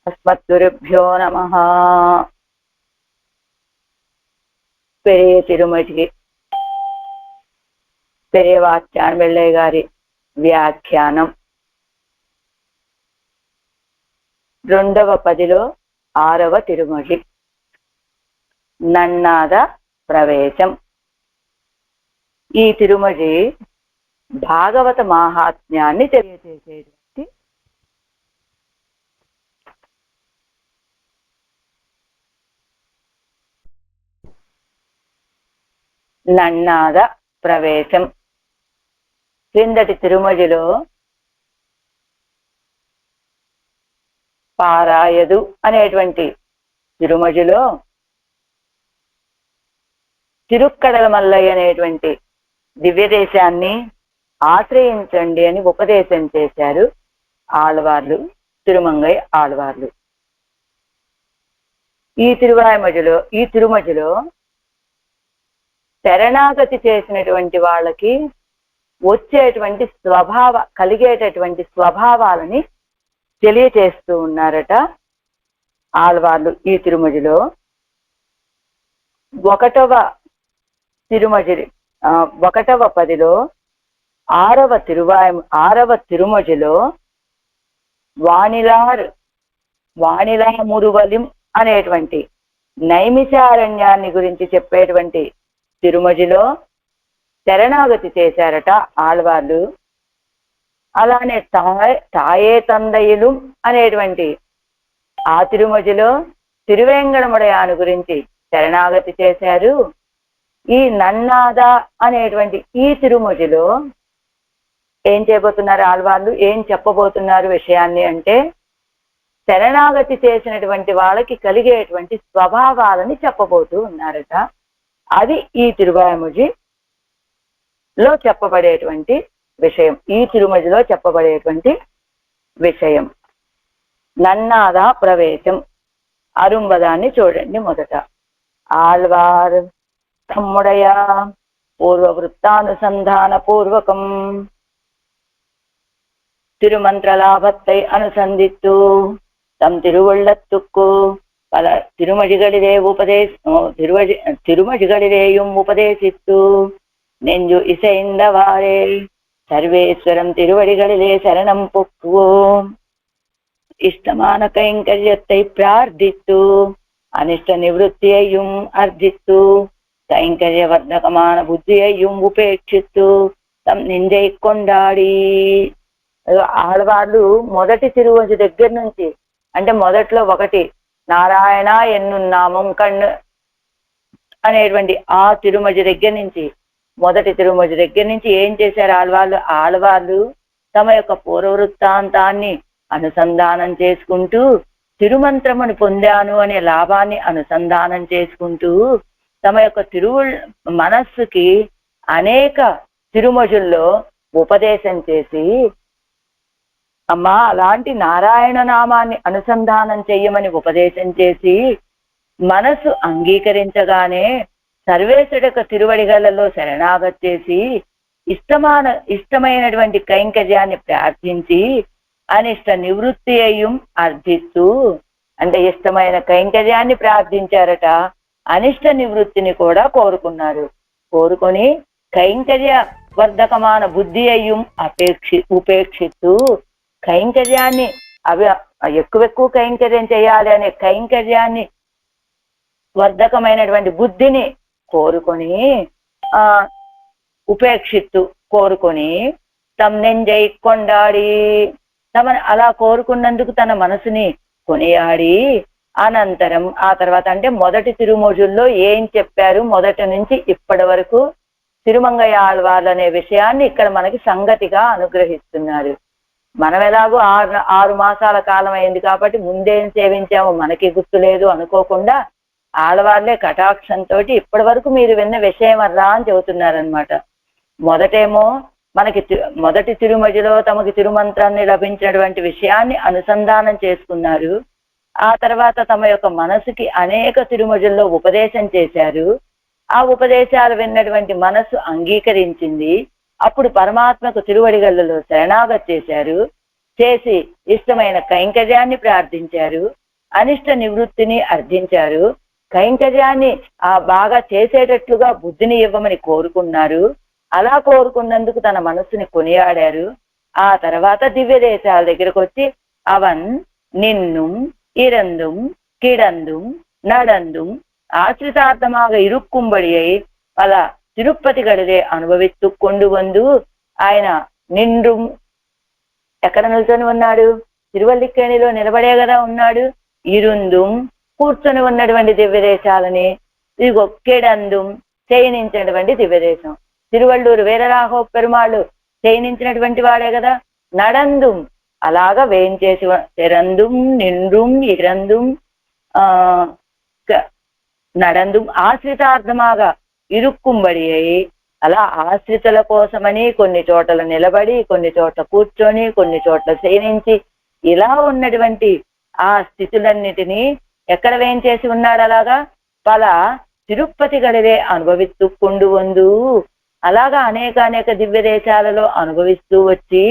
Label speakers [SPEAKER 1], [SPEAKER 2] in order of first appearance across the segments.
[SPEAKER 1] అస్మద్గురుభ్యో నమః. పెరియ తిరుమతి పెరియవాచ్యాన్ వెళ్ళయ్య గారి వ్యాఖ్యానం 2వ పదిలో 6వ తిరుమతి నన్నాద ప్రవేశం. ఈ తిరుమతి భాగవత మాహాత్మ్యాన్ని తెలియజేసేటువంటి నన్నాద ప్రవేశం. క్రిందటి తిరుమతిలో పారాయదు అనేటువంటి తిరుమతిలో తిరుక్కడల మల్లయ్య అనేటువంటి దివ్య దేశాన్ని ఆశ్రయించండి అని ఉపదేశం చేశారు ఆళ్వార్లు, తిరుమంగై ఆళ్వార్లు. ఈ తిరుమతిలో శరణాగతి చేసినటువంటి వాళ్ళకి కలిగేటటువంటి స్వభావాలని తెలియచేస్తూ ఉన్నారట ఆళ్వార్లు. ఈ తిరుమతిలో 1వ పదిలో 6వ తిరుమతిలో వాణిలామురువలిం అనేటువంటి నైమిషారణ్యాన్ని గురించి చెప్పేటువంటి తిరుమతిలో శరణాగతి చేశారట ఆళ్వార్లు. అలానే తాయే తందయులు అనేటువంటి ఆ తిరుమతిలో తిరువేంగడముడయాను గురించి శరణాగతి చేశారు. ఈ నన్నాద అనేటువంటి ఈ తిరుమతిలో ఏం చేయబోతున్నారు ఆళ్వార్లు, ఏం చెప్పబోతున్నారు విషయాన్ని అంటే, శరణాగతి చేసినటువంటి వాళ్ళకి కలిగేటువంటి స్వభావాలని చెప్పబోతూ ఉన్నారట. అది ఈ తిరువాయిముడిలో చెప్పబడేటువంటి విషయం. ఈ తిరుమతిలో చెప్పబడేటువంటి విషయం నన్నాద ప్రవేశం. అరుంబదాన్ని చూడండి. మొదట ఆళ్వార్ తమ్ముడయ పూర్వవృత్తానుసంధాన పూర్వకం திருமந்திரலாபத்தை அனுசந்தித்து தம் திருவள்ளத்துக்கு பல திருமழிகளிலேயும் உபதேசித்து நெஞ்சு இசைந்தவாறே சர்வேஸ்வரம் திருவடிகளிலே சரணம் பொக்குவோம். இஷ்டமான கைங்கரியத்தை பிரார்த்தித்து அனிஷ்ட நிவృత్తిயையும் அர்த்தித்து கைங்கரியவர்தகமான புத்தியையும் ఉపేక్షిత్తు தம் நெஞ்சை கொண்டாடி. ఆళ్వార్లు మొదటి తిరువజి దగ్గర నుంచి, అంటే మొదట్లో 1 నారాయణ ఎన్నున్నామం కన్ను అనేటువంటి ఆ తిరుమజి దగ్గర నుంచి, మొదటి తిరుమజి దగ్గర నుంచి ఏం చేశారు ఆళ్వార్లు తమ యొక్క పూర్వవృత్తాంతాన్ని అనుసంధానం చేసుకుంటూ, తిరుమంత్రమును పొందాను అనే లాభాన్ని అనుసంధానం చేసుకుంటూ, తమ యొక్క మనస్సుకి అనేక తిరుమజుల్లో ఉపదేశం చేసి, అమ్మా అలాంటి నారాయణ నామాన్ని అనుసంధానం చెయ్యమని ఉపదేశం చేసి, మనసు అంగీకరించగానే సర్వేశ్వరుడి తిరువడిగలలో శరణాగతి చేసి ఇష్టమైనటువంటి కైంకర్యాన్ని ప్రార్థించి అనిష్ట నివృత్తి అయ్యం అర్థిస్తూ, అంటే ఇష్టమైన కైంకర్యాన్ని ప్రార్థించారట, అనిష్ట నివృత్తిని కూడా కోరుకున్నారు. కోరుకొని కైంకర్య వర్ధకமான బుద్ధి అయ్యం ఉపేక్షిస్తూ, కైంకర్యాన్ని ఎక్కువ కైంకర్యం చేయాలి అనే కైంకర్యాన్ని వర్ధకమైనటువంటి బుద్ధిని కోరుకొని కోరుకొని తమ నెంజై కొండాడి, అలా కోరుకున్నందుకు తన మనసుని కొనియాడి, అనంతరం ఆ తర్వాత అంటే మొదటి తిరుమోజుల్లో ఏం చెప్పారు మొదటి నుంచి ఇప్పటి వరకు తిరుమంగయ్య ఆళ్వార్లు అనే విషయాన్ని ఇక్కడ మనకి సంగతిగా అనుగ్రహిస్తున్నారు. మనం ఎలాగో 6 మాసాల కాలం అయింది కాబట్టి ముందేం సేవించామో మనకి గుర్తులేదు అనుకోకుండా ఆళ్వార్లే కటాక్షంతో ఇప్పటి వరకు మీరు విన్న విషయం అలా అని చెబుతున్నారనమాట. మొదటేమో మనకి మొదటి తిరుమతిలో తమకి తిరుమంత్రాన్ని లభించినటువంటి విషయాన్ని అనుసంధానం చేసుకున్నారు. ఆ తర్వాత తమ యొక్క మనసుకి అనేక తిరుమతుల్లో ఉపదేశం చేశారు. ఆ ఉపదేశాలు విన్నటువంటి మనసు అంగీకరించింది. అప్పుడు పరమాత్మకు తిరువడిగళ్ళలో శరణాగతి చేశారు. చేసి ఇష్టమైన కైంకర్యాన్ని ప్రార్థించారు. అనిష్ట నివృత్తిని అర్థించారు. కైంకర్యాన్ని బాగా చేసేటట్లుగా బుద్ధిని ఇవ్వమని కోరుకున్నారు. అలా కోరుకున్నందుకు తన మనస్సుని కొనియాడారు. ఆ తర్వాత దివ్య దేశాల దగ్గరకు వచ్చి అవన్ నిన్నుం ఇరందుం కిడందుం நடந்தும் ஆசிரிதார்த்தமாக இருக்கும்படியை பல తిరుపతిగడిదే అనుభవిస్తూ కొండు వందు ఆయన నిండుం ఎక్కడ నిల్చొని ఉన్నాడు? తిరువల్లికేణిలో నిలబడే కదా ఉన్నాడు. ఇరుందుం కూర్చొని ఉన్నటువంటి దివ్యదేశాలని, ఇదిగో కిడందుం శయనించినటువంటి దివ్యదేశం. తిరువళ్ళూరు వీరరాఘవ పెరుమాళ్ళు శయనించినటువంటి వాడే కదా. నడందుం అలాగా వేయించేసి తెరందుం నిండుం ఇరందుం నడందుం ఆశ్రితార్థమాగా ఇరుక్కుంబడి అయి అలా ఆశ్రితుల కోసమని కొన్ని చోట్ల నిలబడి, కొన్ని చోట్ల కూర్చొని, కొన్ని చోట్ల శయనించి ఇలా ఉన్నటువంటి ఆ స్థితులన్నిటినీ ఎక్కడ వేయించేసి ఉన్నాడు? అలాగా పల తిరుపతి గడివే అనుభవిస్తూ కొండు వందు అలాగా అనేక దివ్య దేశాలలో అనుభవిస్తూ వచ్చి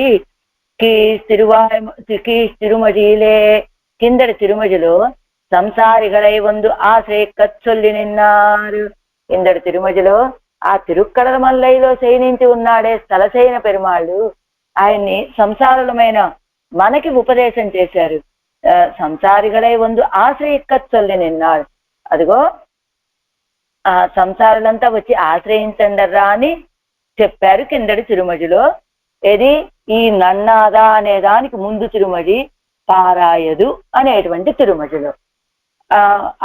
[SPEAKER 1] తిరుమజిలే కిందటి తిరుమజిలో సంసారిగళై వందు ఆశ్రయ కచ్చొల్లి నిన్నారు. కిందటి తిరుమజిలో ఆ తిరుక్కడల మల్లైలో శయనించి ఉన్నాడే స్థలశయన పెరుమాళ్ళు ఆయన్ని సంసారులమైన మనకి ఉపదేశం చేశారు. సంసారిగళై వందు ఆశ్రయ కచ్చొల్లి నిన్నారు. అదిగో ఆ సంసారులంతా వచ్చి ఆశ్రయించండర్రా అని చెప్పారు కిందటి తిరుమజిలో. ఏది ఈ నన్నాదా అనే దానికి ముందు తిరుమజి పారాయదు అనేటువంటి తిరుమజిలో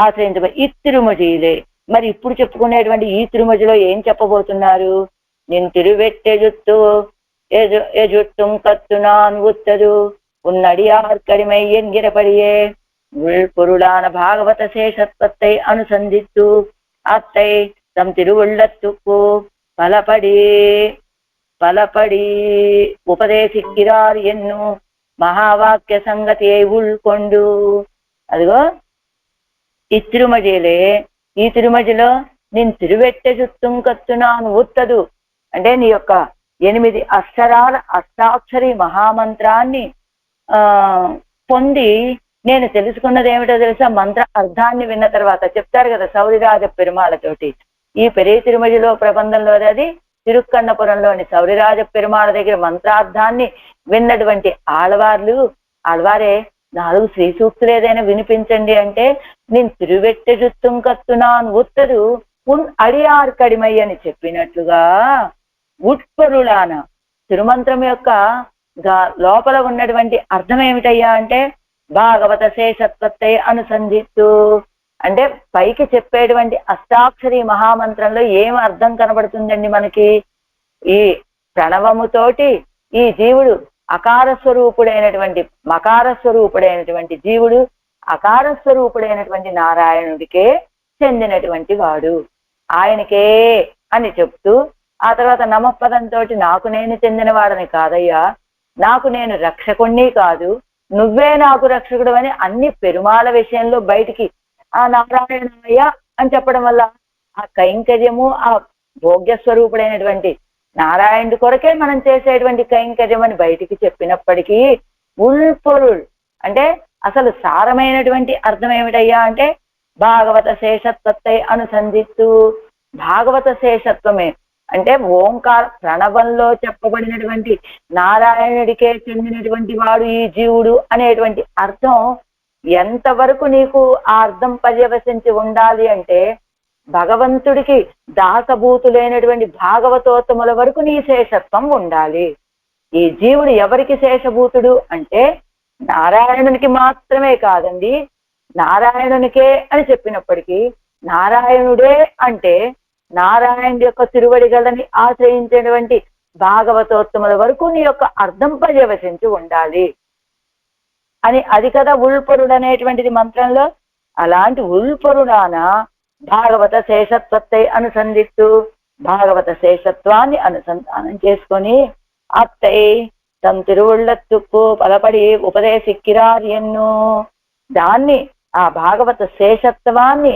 [SPEAKER 1] ఆశ్రయించబడి ఈ తిరుమజిలే. మరి ఇప్పుడు చెప్పుకునేటువంటి ఈ తిరుమజిలో ఏం చెప్పబోతున్నారు? నేను తిరువెట్టెజుత్తు ఎజుత్తుం కత్తునాన్ ఉత్తదు ఉన్నడియార్ కడిమై ఎన్గిరపడియే పొరుడాన భాగవత శేషత్వத்தை అనుసంధిత్తు అత్తై తమ్ తిరువుళ్ళత్తుకు பலபடி ఉపదేశిక్కిరార్ ఎన్ను మహావాక్య సంగతియై ఉల్కొండు. అదిగో ఈ తిరుమజిలే, ఈ తిరుమజిలో నేను తిరువెట్టె చుత్తుం కత్తునాను ఉత్తదు అంటే నీ యొక్క 8 అక్షరాల అష్టాక్షరి మహామంత్రాన్ని పొంది నేను తెలుసుకున్నది ఏమిటో తెలుసా? మంత్ర అర్థాన్ని విన్న తర్వాత చెప్తారు కదా సౌరిరాజ పెరుమాళతోటి. ఈ పెరే తిరుమజిలో ప్రబంధంలో అది తిరుక్కన్నపురంలోని సౌరిరాజ పెరుమాళ దగ్గర మంత్రార్థాన్ని విన్నటువంటి ఆళ్వారే 4 శ్రీ సూక్తులు ఏదైనా వినిపించండి అంటే నేను తిరువెట్టె జుత్తుం కత్తునాన్ ఉత్తదు ఉన్ అడియార్ కడిమై అని చెప్పినట్లుగా ఉట్పరులాన తిరుమంత్రం యొక్క లోపల ఉన్నటువంటి అర్థం ఏమిటయ్యా అంటే భాగవత శేషత్వத்தை అనుసంధిత్తు అంటే పైకి చెప్పేటువంటి అష్టాక్షరి మహామంత్రంలో ఏం అర్థం కనబడుతుందండి మనకి? ఈ ప్రణవముతోటి ఈ జీవుడు అకార స్వరూపుడైనటువంటి మకార స్వరూపుడైనటువంటి జీవుడు అకార స్వరూపుడైనటువంటి నారాయణుడికే చెందినటువంటి వాడు, ఆయనకే అని చెప్తూ ఆ తర్వాత నమపదంతో నాకు నేను చెందిన వాడని కాదయ్యా, నాకు నేను రక్షకుణ్ణి కాదు, నువ్వే నాకు రక్షకుడు అని అన్ని పెరుమాళ విషయంలో బయటికి ఆ నారాయణయ్య అని చెప్పడం వల్ల ఆ కైంకర్యము ఆ భోగ్య స్వరూపుడైనటువంటి నారాయణుడి కొరకే మనం చేసేటువంటి కైంకర్యం అని బయటికి చెప్పినప్పటికీ ఉల్పొరుల్ అంటే అసలు సారమైనటువంటి అర్థం ఏమిటయ్యా అంటే భాగవత శేషత్వத்தை అనుసంధిస్తూ భాగవత శేషత్వమే అంటే ఓంకార ప్రణవంలో చెప్పబడినటువంటి నారాయణుడికే చెందినటువంటి వాడు ఈ జీవుడు అనేటువంటి అర్థం ఎంతవరకు నీకు ఆ అర్థం పర్యవసించి ఉండాలి అంటే భగవంతుడికి దాసభూతులైనటువంటి భాగవతోత్తముల వరకు నీ శేషత్వం ఉండాలి. ఈ జీవుడు ఎవరికి శేషభూతుడు అంటే నారాయణునికి మాత్రమే కాదండి, నారాయణునికే అని చెప్పినప్పటికీ నారాయణుడే అంటే నారాయణుడి యొక్క తిరువడిగలని ఆశ్రయించినటువంటి భాగవతోత్తముల వరకు నీ యొక్క అర్థం పర్యవసించి ఉండాలి అని అది కదా ఉల్పరుడు అనేటువంటిది మంత్రంలో. అలాంటి ఉల్పరుడాన భాగవత శేషత్వத்தை అనుసంధిస్తూ భాగవత శేషత్వాన్ని అనుసంధానం చేసుకొని అత్తై తమ్ తిరువుళ్ళత్తుకు పలపడి ఉపదేశిక్కిరార్ ఎన్ను దాన్ని ఆ భాగవత శేషత్వాన్ని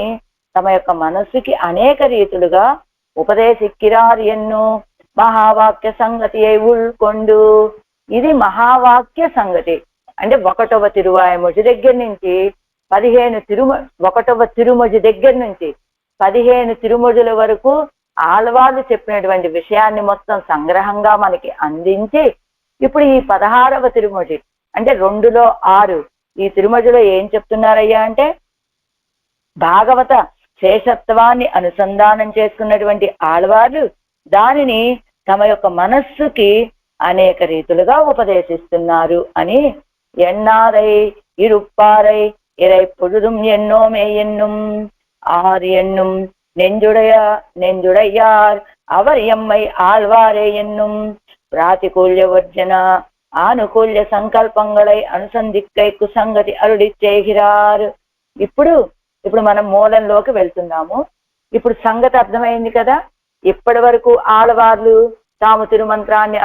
[SPEAKER 1] తమ యొక్క మనస్సుకి అనేక రీతులుగా ఉపదేశిక్కిరార్ ఎన్ను మహావాక్య సంగతి అయి ఉల్కొండు. ఇది మహావాక్య సంగతి అంటే 1వ తిరువాయుమొഴി దగ్గర నుంచి ఒకటవ తిరుమొజి దగ్గర నుంచి 15 తిరుమొజుల వరకు ఆళ్వార్లు చెప్పినటువంటి విషయాన్ని మొత్తం సంగ్రహంగా మనకి అందించి ఇప్పుడు ఈ 16వ తిరుమొజి అంటే 2లో 6 ఈ తిరుమొజిలో ఏం చెప్తున్నారయ్యా అంటే భాగవత శేషత్వాన్ని అనుసంధానం చేసుకున్నటువంటి ఆళ్వార్లు దానిని తమ యొక్క మనస్సుకి అనేక రీతులుగా ఉపదేశిస్తున్నారు అని ఎన్నారై ఇరుప్పారై ఇరై పొడుదుం ఎన్నోమే ఎన్నుం ఆరు ఎన్నుం நெஞ்சுடையார் அவர் எம்மை ஆழ்வாரே என்னும் பிராதிகூல்ய வர்ஜன ఆనుకూల్య సంకల్పంగళై అనుసంధిక్కై కుసంగతి అరుడి చేగిరారు. ఇప్పుడు మనం మూలంలోకి వెళ్తున్నాము. ఇప్పుడు సంగతి అర్థమైంది కదా. ఇప్పటి వరకు ఆళ్వార్లు తాము తిరుమంత్రాన్ని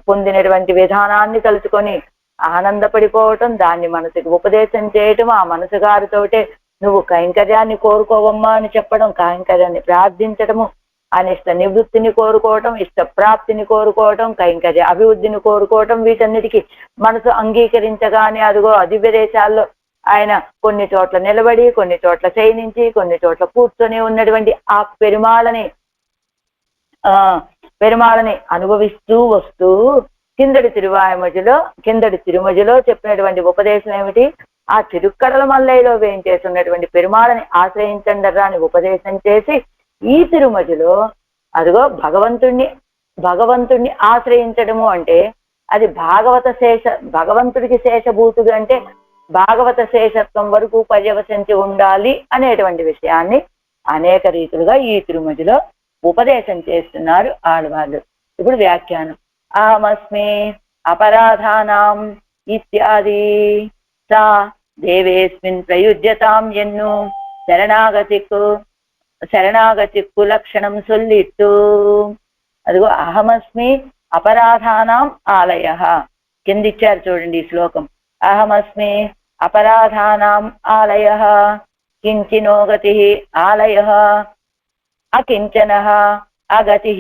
[SPEAKER 1] పొందినటువంటి విధానాన్ని తలుచుకొని ఆనందపడిపోవటం, దాన్ని మనసుకి ఉపదేశం చేయటం, ఆ మనసు గారితోటే నువ్వు కైంకర్యాన్ని కోరుకోవమ్మా అని చెప్పడం, కైంకర్యాన్ని ప్రార్థించటము, అనిష్ట నివృత్తిని కోరుకోవటం, ఇష్ట ప్రాప్తిని కోరుకోవటం, కైంకర్య అభివృద్ధిని కోరుకోవటం, వీటన్నిటికీ మనసు అంగీకరించగానే అదిగో అధివ్యదేశాల్లో ఆయన కొన్ని చోట్ల నిలబడి, కొన్ని చోట్ల శయనించి, కొన్ని చోట్ల కూర్చొని ఉన్నటువంటి ఆ పెరుమాళని అనుభవిస్తూ వస్తూ కిందటి తిరుమజిలో చెప్పినటువంటి ఉపదేశం ఏమిటి? ఆ తిరుక్కడల మల్లైలో వేయించేస్తున్నటువంటి పెరుమాళని ఆశ్రయించండరా అని ఉపదేశం చేసి ఈ తిరుమజిలో అదిగో భగవంతుణ్ణి ఆశ్రయించడము అంటే అది భగవంతుడికి శేషభూతుడు అంటే భాగవత శేషత్వం వరకు పర్యవసించి ఉండాలి అనేటువంటి విషయాన్ని అనేక రీతులుగా ఈ తిరుమజిలో ఉపదేశం చేస్తున్నారు ఆళ్వార్లు. ఇప్పుడు వ్యాఖ్యానం. అహమస్మి అపరాధానాం ఇత్యాది సా దేవేస్మిన్ ప్రయుజ్యతాం ఎన్ను శరణాగతిక్కు లక్షణం సొల్లిట్టు. అదిగో అహమస్మి అపరాధానాం ఆలయ కిందిచ్చారు చూడండి ఈ శ్లోకం. అహమస్మి అపరాధానాం ఆలయ కించినో గతి ఆలయ అకించన అగతి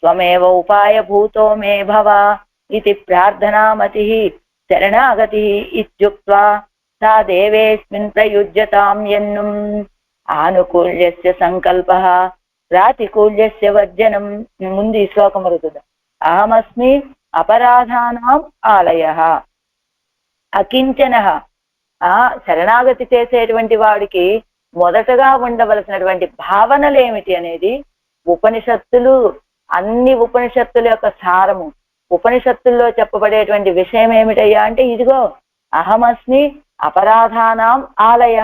[SPEAKER 1] త్వమేవ ఉపాయభూతో మే భవ ఇది ప్రార్థనామతి శరణాగతి ఇత్యుక్త్వా సా దేవేస్మిన్ ప్రయుజ్యతాం ఎన్నుం ఆనుకూల్యస్య సంకల్పః ప్రాతికూల్యస్య వర్జనం. ముందు ఈ శ్లోకం వరుతుంది. అహమస్మి అపరాధానాం ఆలయః అకించనః. శరణాగతి చేసేటువంటి వాడికి మొదటగా ఉండవలసినటువంటి భావనలు ఏమిటి అనేది అన్ని ఉపనిషత్తుల యొక్క సారము. ఉపనిషత్తుల్లో చెప్పబడేటువంటి విషయం ఏమిటయ్యా అంటే ఇదిగో అహమస్మి అపరాధానాం ఆలయ,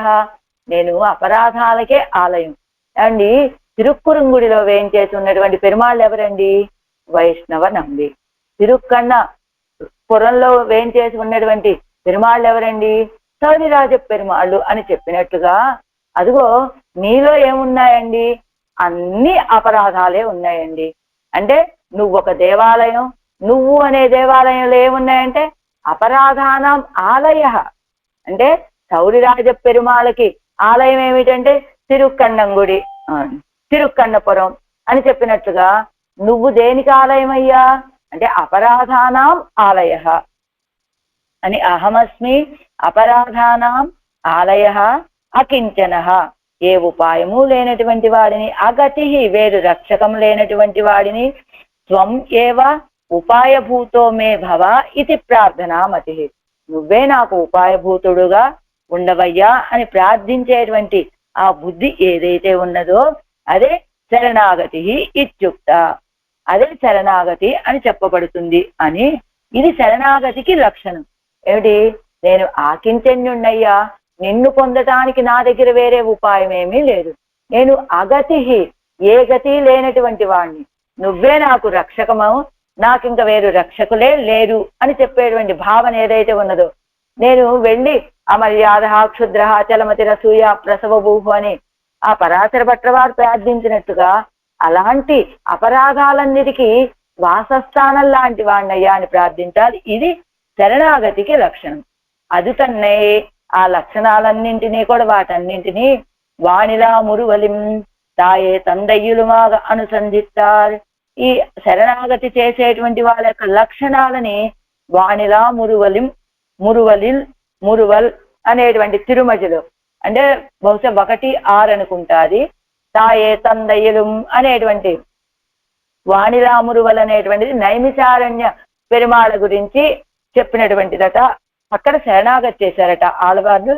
[SPEAKER 1] నేను అపరాధాలకే ఆలయం అండి. తిరుక్కురుంగుడిలో వేయించేసి ఉన్నటువంటి పెరుమాళ్ళు ఎవరండి? వైష్ణవ నంబి. తిరుక్కన్న పురంలో వేయించేసి ఉన్నటువంటి పెరుమాళ్ళు ఎవరండి? సౌరిరాజ పెరుమాళ్ళు అని చెప్పినట్టుగా అదిగో నీలో ఏమున్నాయండి? అన్ని అపరాధాలే ఉన్నాయండి. అంటే నువ్వు ఒక దేవాలయం, నువ్వు అనే దేవాలయంలో ఏమున్నాయంటే అపరాధానం ఆలయ. అంటే సౌరిరాజ పెరుమాళకి ఆలయం ఏమిటంటే తిరుక్కన్నంగుడి, తిరుక్కన్నపురం అని చెప్పినట్లుగా నువ్వు దేనికి ఆలయం అయ్యా అంటే అపరాధానాం ఆలయ అని. అహమస్మి అపరాధానాం ఆలయ అకించన, ఏ ఉపాయము లేనటువంటి వాడిని, అగతి వేరు రక్షకం లేనటువంటి వాడిని, త్వం ఏవ ఉపాయభూతో మే భవ ఇది ప్రార్థనామతి, నువ్వే నాకు ఉపాయభూతుడుగా ఉండవయ్యా అని ప్రార్థించేటువంటి ఆ బుద్ధి ఏదైతే ఉన్నదో అదే శరణాగతి ఇత్యుక్త, అదే శరణాగతి అని చెప్పబడుతుంది అని. ఇది శరణాగతికి లక్షణం ఏమిటి? నేను ఆకించన్యున్నయ్యా, నిన్ను పొందటానికి నా దగ్గర వేరే ఉపాయం ఏమీ లేదు. నేను అగతి, ఏ గతి లేనటువంటి వాణ్ణి, నువ్వే నాకు రక్షకము, నాకింక వేరు రక్షకులే లేరు అని చెప్పేటువంటి భావన ఏదైతే ఉన్నదో, నేను వెళ్ళి అమర్యాద క్షుద్ర చలమతి రసూయ ప్రసవభూహు అని ఆ పరాశర భట్ల వారు ప్రార్థించినట్టుగా అలాంటి అపరాధాలన్నిటికీ వాసస్థానం లాంటి వాణ్ణయ్యా అని ప్రార్థించాలి. ఇది శరణాగతికి లక్షణం. అది తన్నే ఆ లక్షణాలన్నింటినీ కూడా వాటన్నింటినీ వాణిలా మురువలిం తాయే తందయ్యులుమాగా అనుసంధిస్తారు. ఈ శరణాగతి చేసేటువంటి వాళ్ళ యొక్క లక్షణాలని వాణిలా మురువల్ అనేటువంటి తిరుమజలో, అంటే బహుశా 1:6 అనుకుంటాది. తాయే తందయ్యలు అనేటువంటి వాణిరామురువల్ అనేటువంటిది నైమిషారణ్య పెరుమాళ గురించి చెప్పినటువంటిదట. అక్కడ శరణాగతి చేశారట ఆళ్వార్లు.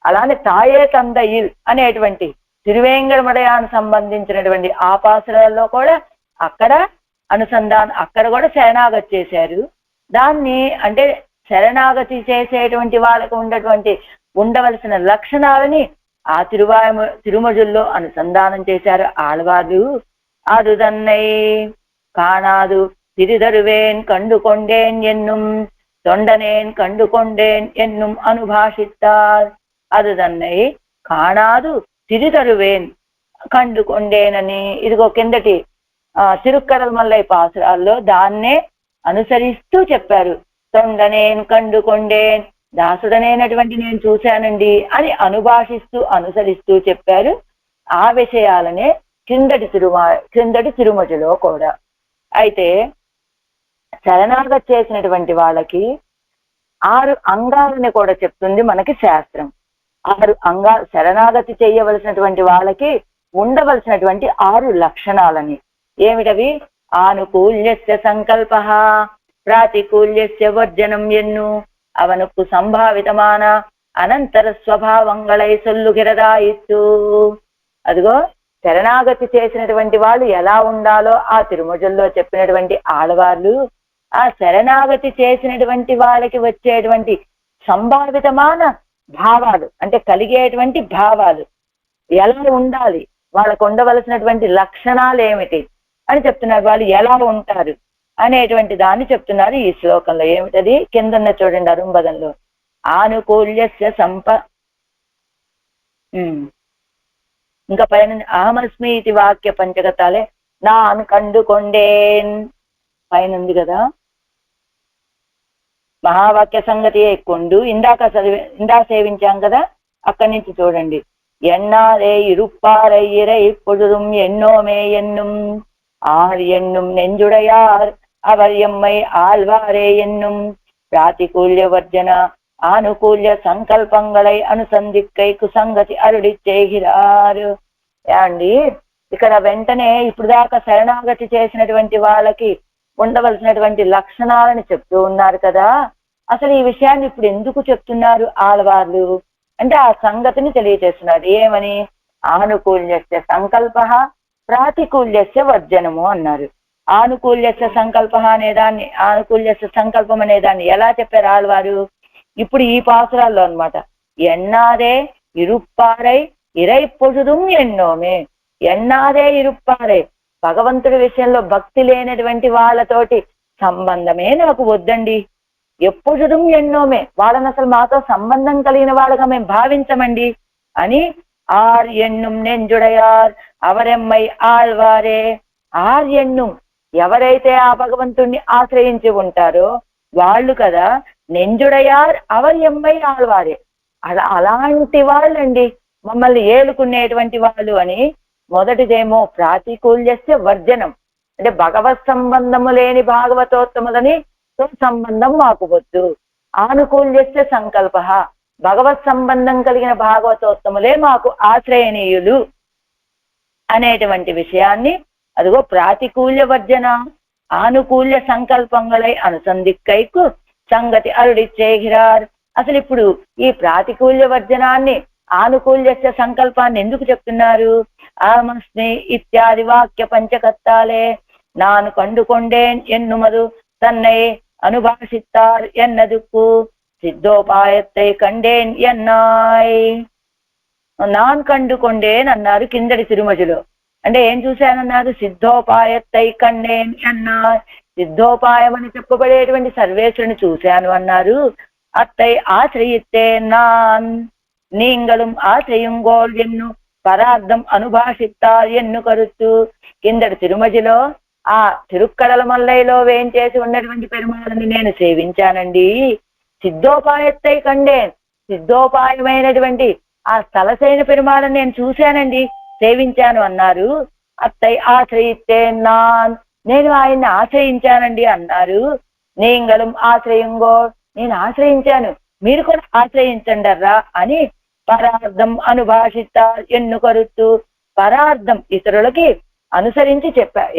[SPEAKER 1] అలానే తాయే తందయిల్ అనేటువంటి తిరువేంగడమడయానికి సంబంధించినటువంటి ఆపాసనలో కూడా అక్కడ అక్కడ కూడా శరణాగతి చేశారు. దాన్ని అంటే శరణాగతి చేసేటువంటి వాళ్ళకు ఉండవలసిన లక్షణాలని ఆ తిరుమజుల్లో అనుసంధానం చేశారు ఆళ్వార్లు. அதுதன்னை காணாது திரிதருவேன் கண்டு கொண்டேன் என்னும் தொண்டனேன் கண்டு கொண்டேன் என்னும் అనుభాషిத்தார். அதுதன்னை కాణాదు తిరిదరువేన్ కండు కొండేనని ఇదిగో కిందటి తిరుక్కడల మల్లై పాసురాల్లో దాన్నే అనుసరిస్తూ చెప్పారు. తొండనేన్ కండు కొండేన్, దాసుడనేనటువంటి నేను చూశానండి అని అనుభాషిస్తూ అనుసరిస్తూ చెప్పారు. ఆ విషయాలనే కిందటి తిరుమజలో కూడా. అయితే శరణాగతి చేసినటువంటి వాళ్ళకి 6 అంగాలని కూడా చెప్తుంది మనకి శాస్త్రం. 6 అంగాలు శరణాగతి చేయవలసినటువంటి వాళ్ళకి ఉండవలసినటువంటి 6 లక్షణాలని. ఏమిటవి? ఆనుకూల్యస్య సంకల్ప, ప్రాతికూల్యస్య వర్జనం ఎన్ను, అవనుకు సంభావితమాన అనంతర స్వభావంగళై సొల్లుగిరదాయిత్తు. అదిగో శరణాగతి చేసినటువంటి వాళ్ళు ఎలా ఉండాలో ఆ తిరుమజల్లో చెప్పినటువంటి ఆళ్వార్లు ఆ శరణాగతి చేసినటువంటి వాళ్ళకి వచ్చేటువంటి సంభావితమైన భావాలు, అంటే కలిగేటువంటి భావాలు ఎలా ఉండాలి, వాళ్ళకు ఉండవలసినటువంటి లక్షణాలు ఏమిటి అని చెప్తున్నారు. వాళ్ళు ఎలా ఉంటారు అనేటువంటి దాన్ని చెప్తున్నారు ఈ శ్లోకంలో. ఏమిటది? కిందన్న చూడండి అరుంబదంలో. ఆనుకూల్యస్య ఇంకా పైన అహమస్మి ఇది వాక్య పంచగతాలే నాన్ కండుకొండేన్ పైన ఉంది కదా. మహావాక్య సంగతి కొండు ఇందాక సేవించాం కదా, అక్కడి నుంచి చూడండి. ఎన్నారే ఇరుప్పారై ఇరై పొడురుం ఎన్నోమే ఎన్నుం ఆర్ ఎన్నుం నెంజుడయార్ அவர் எம்மை ஆழ்வாரே என்னும் ప్రాతికూల్య వర్జన ఆనుకూల్య సంకల్పంగళై అనుసంధిక్కై కుసంగతి అరుడి చేగిరారు. అండి ఇక్కడ వెంటనే ఇప్పుడు దాకా శరణాగతి చేసినటువంటి వాళ్ళకి ఉండవలసినటువంటి లక్షణాలను చెప్తూ ఉన్నారు కదా. అసలు ఈ విషయాన్ని ఇప్పుడు ఎందుకు చెప్తున్నారు ఆళ్వార్లు అంటే ఆ సంగతిని తెలియజేస్తున్నారు. ఏమని? ఆనుకూల్యస్య సంకల్ప, ప్రాతికూల్యస్య వర్జనము అన్నారు. ఆనుకూల్యస్య సంకల్ప అనేదాన్ని, ఆనుకూల్యస్య సంకల్పం అనేదాన్ని ఎలా చెప్పారు ఆళ్వారు? ఇప్పుడు ఈ పాసురాల్లో అన్నమాట. ఎన్నాదే ఇరుప్పారై ఇరై పొడుదుం ఎన్నోమే. ఎన్నాదే ఇరుప్పారై, భగవంతుడి విషయంలో భక్తి లేనటువంటి వాళ్ళతోటి సంబంధమే నాకు వద్దండి. ఎప్పుడుదుం ఎన్నోమే, వాళ్ళని అసలు మాతో సంబంధం కలిగిన వాళ్ళగా మేము భావించమండి అని. ఆర్ ఎన్నుం నెంజుడయార్ అవరెమ్మై ఆళ్వారే. ఆర్ ఎన్నుం, ఎవరైతే ఆ భగవంతుణ్ణి ఆశ్రయించి ఉంటారో వాళ్ళు కదా. నెంజుడయార్ అవర్ ఎమ్మై ఆళ్వారే, అలాంటి వాళ్ళండి మమ్మల్ని ఏలుకునేటువంటి వాళ్ళు అని. మొదటిదేమో ప్రాతికూల్యస్య వర్జనం, అంటే భగవత్ సంబంధము లేని భాగవతోత్తములని సంబంధం మాకు వద్దు. ఆనుకూల్యస్య సంకల్ప, భగవత్ సంబంధం కలిగిన భాగవతోత్తములే మాకు ఆశ్రయనీయులు అనేటువంటి విషయాన్ని అదిగో ప్రాతికూల్య వర్జన ఆనుకూల్య సంకల్పంగళై అనుసంధిక్కైకు సంగతి అరుడిచ్చేగిరార్. అసలు ఇప్పుడు ఈ ప్రాతికూల్య వర్జనాన్ని ఆనుకూల్యస్య సంకల్పాన్ని ఎందుకు చెప్తున్నారు? ఆమస్మి ఇత్యాది వాక్య పంచకత్తాలే నాను కండుకొండేన్ ఎన్నుమదు తన్నై అనుభాషిత్తార్ ఎన్నదుకు సిద్ధోపాయత్తై కండేన్ ఎన్నాయ్. నాన్ కండుకొండేన్ అన్నారు కిందటి తిరుమజలో. అంటే ఏం చూశానన్నారు? సిద్ధోపాయత్తై కండేన్ ఎన్నాయ్, సిద్ధోపాయం అని చెప్పబడేటువంటి సర్వేశ్వరుని చూశాను అన్నారు. అత్తై ఆశ్రయిత్తే నాన్ నీంగళం ఆశ్రయంగోల్ ఎన్ను పరార్థం అనుభాషిత్తార్ ఎన్ను కరుత్తు. కిందటి తిరుమజిలో ఆ తిరుక్కడల మల్లైలో వేయించేసి ఉన్నటువంటి పెరుమాళని నేను సేవించానండి. సిద్ధోపాయత్తై కండేన్, సిద్ధోపాయమైనటువంటి ఆ స్థలశైన పెరుమాళని నేను చూశానండి, సేవించాను అన్నారు. అత్తై ఆశ్రయిత్తే నాన్, నేను ఆయన్ని ఆశ్రయించానండి అన్నారు. నీంగళం ఆశ్రయంగో, నేను ఆశ్రయించాను, మీరు కూడా ఆశ్రయించండర్రా అని పరార్థం అనుభాషిత ఎన్నుకరుతూ పరార్థం ఇతరులకి అనుసరించి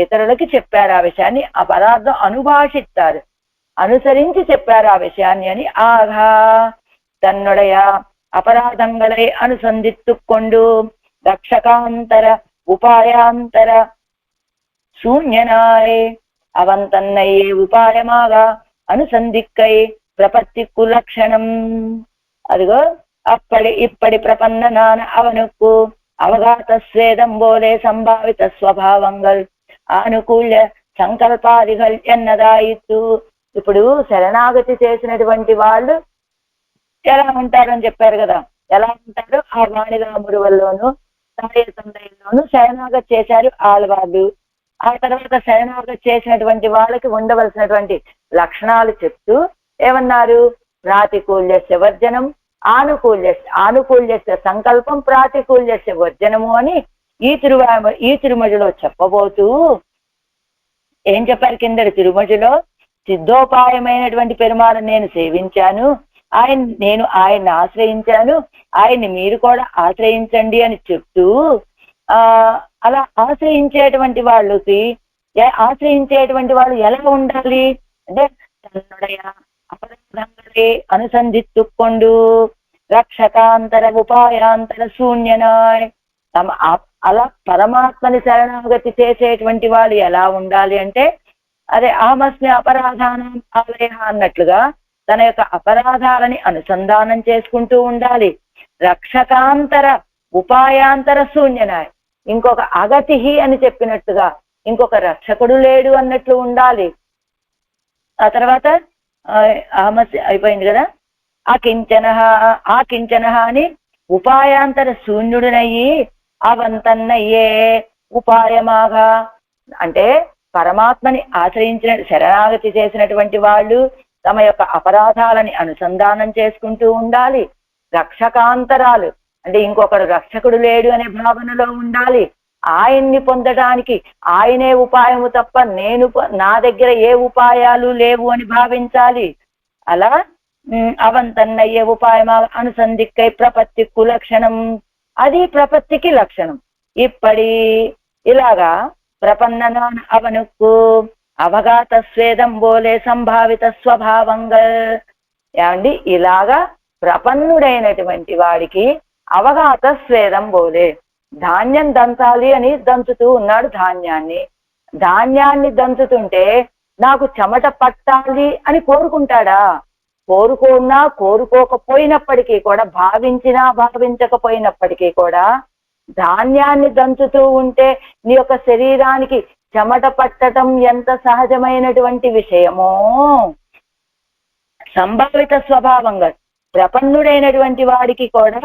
[SPEAKER 1] ఇతరులకి చెప్పారు ఆ విషయాన్ని. ఆ పరార్థం అనుభాషిస్తారు, అనుసరించి చెప్పారు ఆ విషయాన్ని అని. ఆఘా தன்னுடைய அபராதங்களை அனுசந்தித்துக் கொண்டு ரக்ஷகாந்தர உபாயாந்தர சூன்யனாய் அவன் தன்னையே உபாயமாக అనుసంధిక్కై ప్రపత్తికు లక్షణం. అదిగో అప్పటి ఇప్పటి ప్రపన్ననాన అవనుకు అవగాత స్వేదం పోలే సంభావిత స్వభావంగల్ ఆనుకూల్య సంకల్పాదిగల్ ఎన్నదాయిత్తు. ఇప్పుడు శరణాగతి చేసినటువంటి వాళ్ళు ఎలా ఉంటారని చెప్పారు కదా. ఎలా ఉంటారు? ఆ వాణిరాముడు వల్లోను తాయ తండ్రిలోను శరణాగతి చేశారు ఆళ్వాళ్ళు. ఆ తర్వాత శరణాగతి చేసినటువంటి వాళ్ళకి ఉండవలసినటువంటి లక్షణాలు చెప్తూ ఏమన్నారు? ప్రాతికూల్యస్య వర్జనం, ఆనుకూల్యస్య సంకల్పం, ప్రాతికూల్యస్య వర్జనము అని ఈ తిరుమజలో చెప్పబోతూ ఏం చెప్పారు? కిందటి తిరుమజలో సిద్ధోపాయమైనటువంటి పెరుమాళను నేను సేవించాను, నేను ఆయన్ని ఆశ్రయించాను, ఆయన్ని మీరు కూడా ఆశ్రయించండి అని చెప్తూ అలా ఆశ్రయించేటువంటి వాళ్ళు ఎలా ఉండాలి అంటే తన్నుடைய అపరాధంగళే అనుసంధిత్తుకొండు రక్షకాంతర ఉపాయాంతర శూన్యనాయ్. అలా పరమాత్మని శరణాగతి చేసేటువంటి వాళ్ళు ఎలా ఉండాలి అంటే అదే ఆమస్మి అపరాధానం ఆలయ అన్నట్లుగా తన యొక్క అపరాధాలని అనుసంధానం చేసుకుంటూ ఉండాలి. రక్షకాంతర ఉపాయాంతర శూన్యనాయ్, ఇంకొక అగతిహి అని చెప్పినట్టుగా ఇంకొక రక్షకుడు లేడు అన్నట్లు ఉండాలి. ఆ తర్వాత ఆమస్య అయిపోయింది కదా. ఆ కించన అని ఉపాయాంతర శూన్యుడినయ్యి అవంతన్నయ్యే ఉపాయమాగా అంటే పరమాత్మని ఆశ్రయించిన శరణాగతి చేసినటువంటి వాళ్ళు తమ యొక్క అపరాధాలని అనుసంధానం చేసుకుంటూ ఉండాలి. రక్షకాంతరాలు అంటే ఇంకొకరు రక్షకుడు లేడు అనే భావనలో ఉండాలి. ఆయన్ని పొందడానికి ఆయనే ఉపాయము తప్ప నా దగ్గర ఏ ఉపాయాలు లేవు అని భావించాలి. అలా అవంతన్నయ్యే ఉపాయమా అనుసంధిక్కై ప్రపత్తికు లక్షణం, అది ప్రపత్తికి లక్షణం. ఇప్పటి ఇలాగా ప్రపన్ననాన అవనుకు అవగాత స్వేదం బోలే సంభావిత స్వభావంగా ఏమండి ఇలాగా ప్రపన్నుడైనటువంటి వాడికి అవగాత స్వేదం బోలే ధాన్యం దంచాలి అని దంచుతూ ఉన్నాడు. ధాన్యాన్ని దంచుతుంటే నాకు చెమట పట్టాలి అని కోరుకుంటాడా? కోరుకోకపోయినప్పటికీ కూడా, భావించకపోయినప్పటికీ కూడా ధాన్యాన్ని దంచుతూ ఉంటే నీ యొక్క శరీరానికి చెమట పట్టడం ఎంత సహజమైనటువంటి విషయమో. సంభావిత స్వభావంగా ప్రపన్నుడైనటువంటి వాడికి కూడా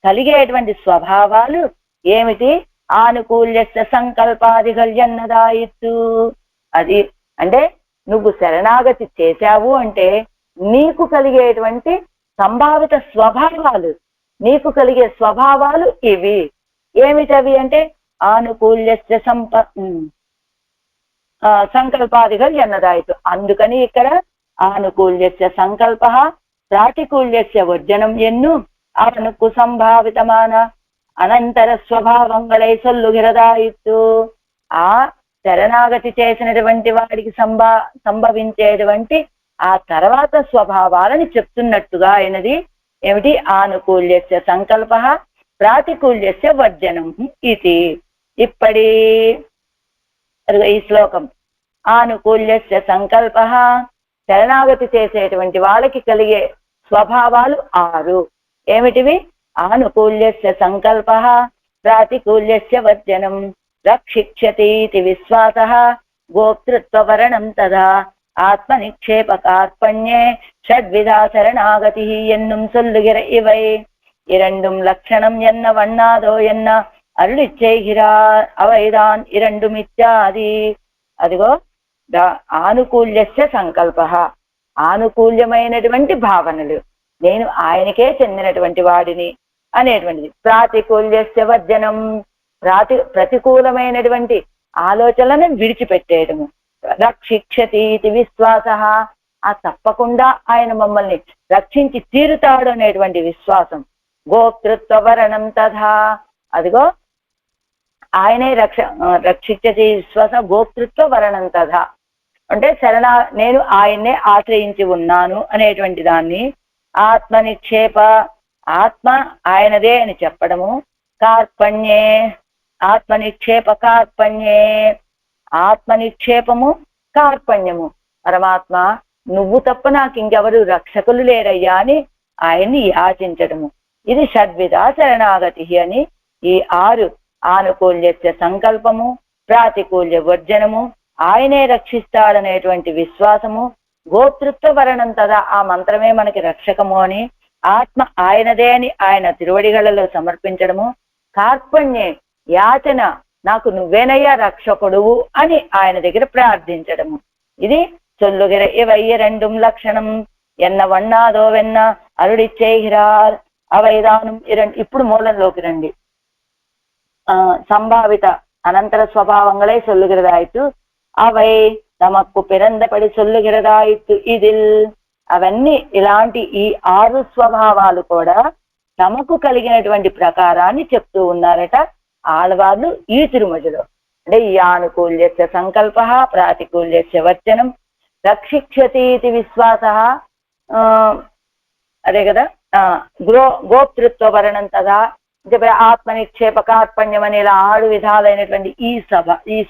[SPEAKER 1] కలిగేటువంటి స్వభావాలు ఏమిటి? ఆనుకూల్యస్య సంకల్పాదిగల్యన్నదాయిత్తు. అది అంటే నువ్వు శరణాగతి చేశావు అంటే నీకు కలిగేటువంటి సంభావిత స్వభావాలు, నీకు కలిగే స్వభావాలు ఇవి. ఏమిటవి అంటే ఆనుకూల్యస్య సంకల్పాదిగల్యన్నదాయిత్తు. అందుకని ఇక్కడ ఆనుకూల్యస్య సంకల్ప ప్రాతికూల్యస్య వర్జనం ఎన్ను అవనుకు సంభావితమాన అనంతర స్వభావంగళై సొల్లుగిరదాయిత్తు. ఆ శరణాగతి చేసినటువంటి వాడికి సంభవించేటువంటి ఆ తర్వాత స్వభావాలని చెప్తున్నట్టుగా అయినది ఏమిటి? ఆనుకూల్యస్య సంకల్ప ప్రాతికూల్యస్య వర్జనం ఇది. ఇప్పటి ఈ శ్లోకం ఆనుకూల్యస్య సంకల్ప శరణాగతి చేసేటువంటి వాళ్ళకి కలిగే స్వభావాలు 6. ఏమిటివి? ఆనుకూల్యస్య సంకల్ప ప్రాతికూల్యస్య వర్జనం రక్షిక్షతీతి విశ్వాస గోప్తృత్వవరణం తదా ఆత్మనిక్షేపకార్పణ్యే షడ్విధా శరణాగతి ఎన్నుం సొల్లుగిర ఇవై. ఈ రెండు లక్షణం ఎన్న వన్నాదో ఎన్న అరుళిచ్చైగిరా అవైదాన్ ఈ రెండు మిథ్యాది. అదిగో ఆనుకూల్యస్య సంకల్ప ఆనుకూల్యమైనటువంటి భావనలు, నేను ఆయనకే చెందినటువంటి వాడిని అనేటువంటిది. ప్రాతికూల్యస్య వర్జనం ప్రతికూలమైనటువంటి ఆలోచనలను విడిచిపెట్టేయడము. రక్షిక్షతీతి విశ్వాస ఆ తప్పకుండా ఆయన మమ్మల్ని రక్షించి తీరుతాడు అనేటువంటి విశ్వాసం. గోప్తృత్వ వరణం తథా, అదిగో ఆయనే రక్షించే విశ్వాసం. గోప్తృత్వ వరణం తథా అంటే నేను ఆయన్నే ఆశ్రయించి ఉన్నాను అనేటువంటి దాన్ని. ఆత్మ నిక్షేప, ఆత్మ ఆయనదే అని చెప్పడము. కార్పణ్యే, ఆత్మ నిక్షేప కార్పణ్యే, ఆత్మ నిక్షేపము కార్పణ్యము. పరమాత్మ నువ్వు తప్ప నాకు ఇంకెవరు రక్షకులు లేరయ్యా అని ఆయన్ని యాచించడము. ఇది షడ్విధ శరణాగతి అని ఈ 6 ఆనుకూల్యస్య సంకల్పము, ప్రాతికూల్య వర్జనము, ఆయనే రక్షిస్తాడనేటువంటి విశ్వాసము, గోప్తృత్వ వరణం తదా ఆ మంత్రమే మనకి రక్షకము అని, ఆత్మ ఆయనదే అని ఆయన తిరువడిగలలో సమర్పించడము, కార్పణ్యే యాచన నాకు నువ్వేనయ్యా రక్షకుడువు అని ఆయన దగ్గర ప్రార్థించడము. ఇది చొల్లుగిర ఇవయ్య రెండుం లక్షణం ఎన్న వన్నాదో వెన్న అరుడిచ్చేహిరార్ అవైదానం. ఇప్పుడు మూలంలోకి రండి. సంభావిత అనంతర స్వభావంగళే సొల్లుగిరదాయితు అవై తమకు పిరందపడి సొల్లుగిరదాయితు ఇదిల్. అవన్నీ ఇలాంటి ఈ 6 స్వభావాలు కూడా తమకు కలిగినటువంటి ప్రకారాన్ని చెప్తూ ఉన్నారట ఆళ్వార్లు ఈ తిరుమజలో. అంటే ఈ ఆనుకూల్యస్య సంకల్ప, ప్రాతికూల్యస్య వర్చనం, రక్షిక్షతీతి విశ్వాస, అదే కదా గోప్తృత్వ వర్ణం తదా, ఆత్మ నిక్షేప కార్పణ్యం అనే ఇలా 6 విధాలైనటువంటి ఈ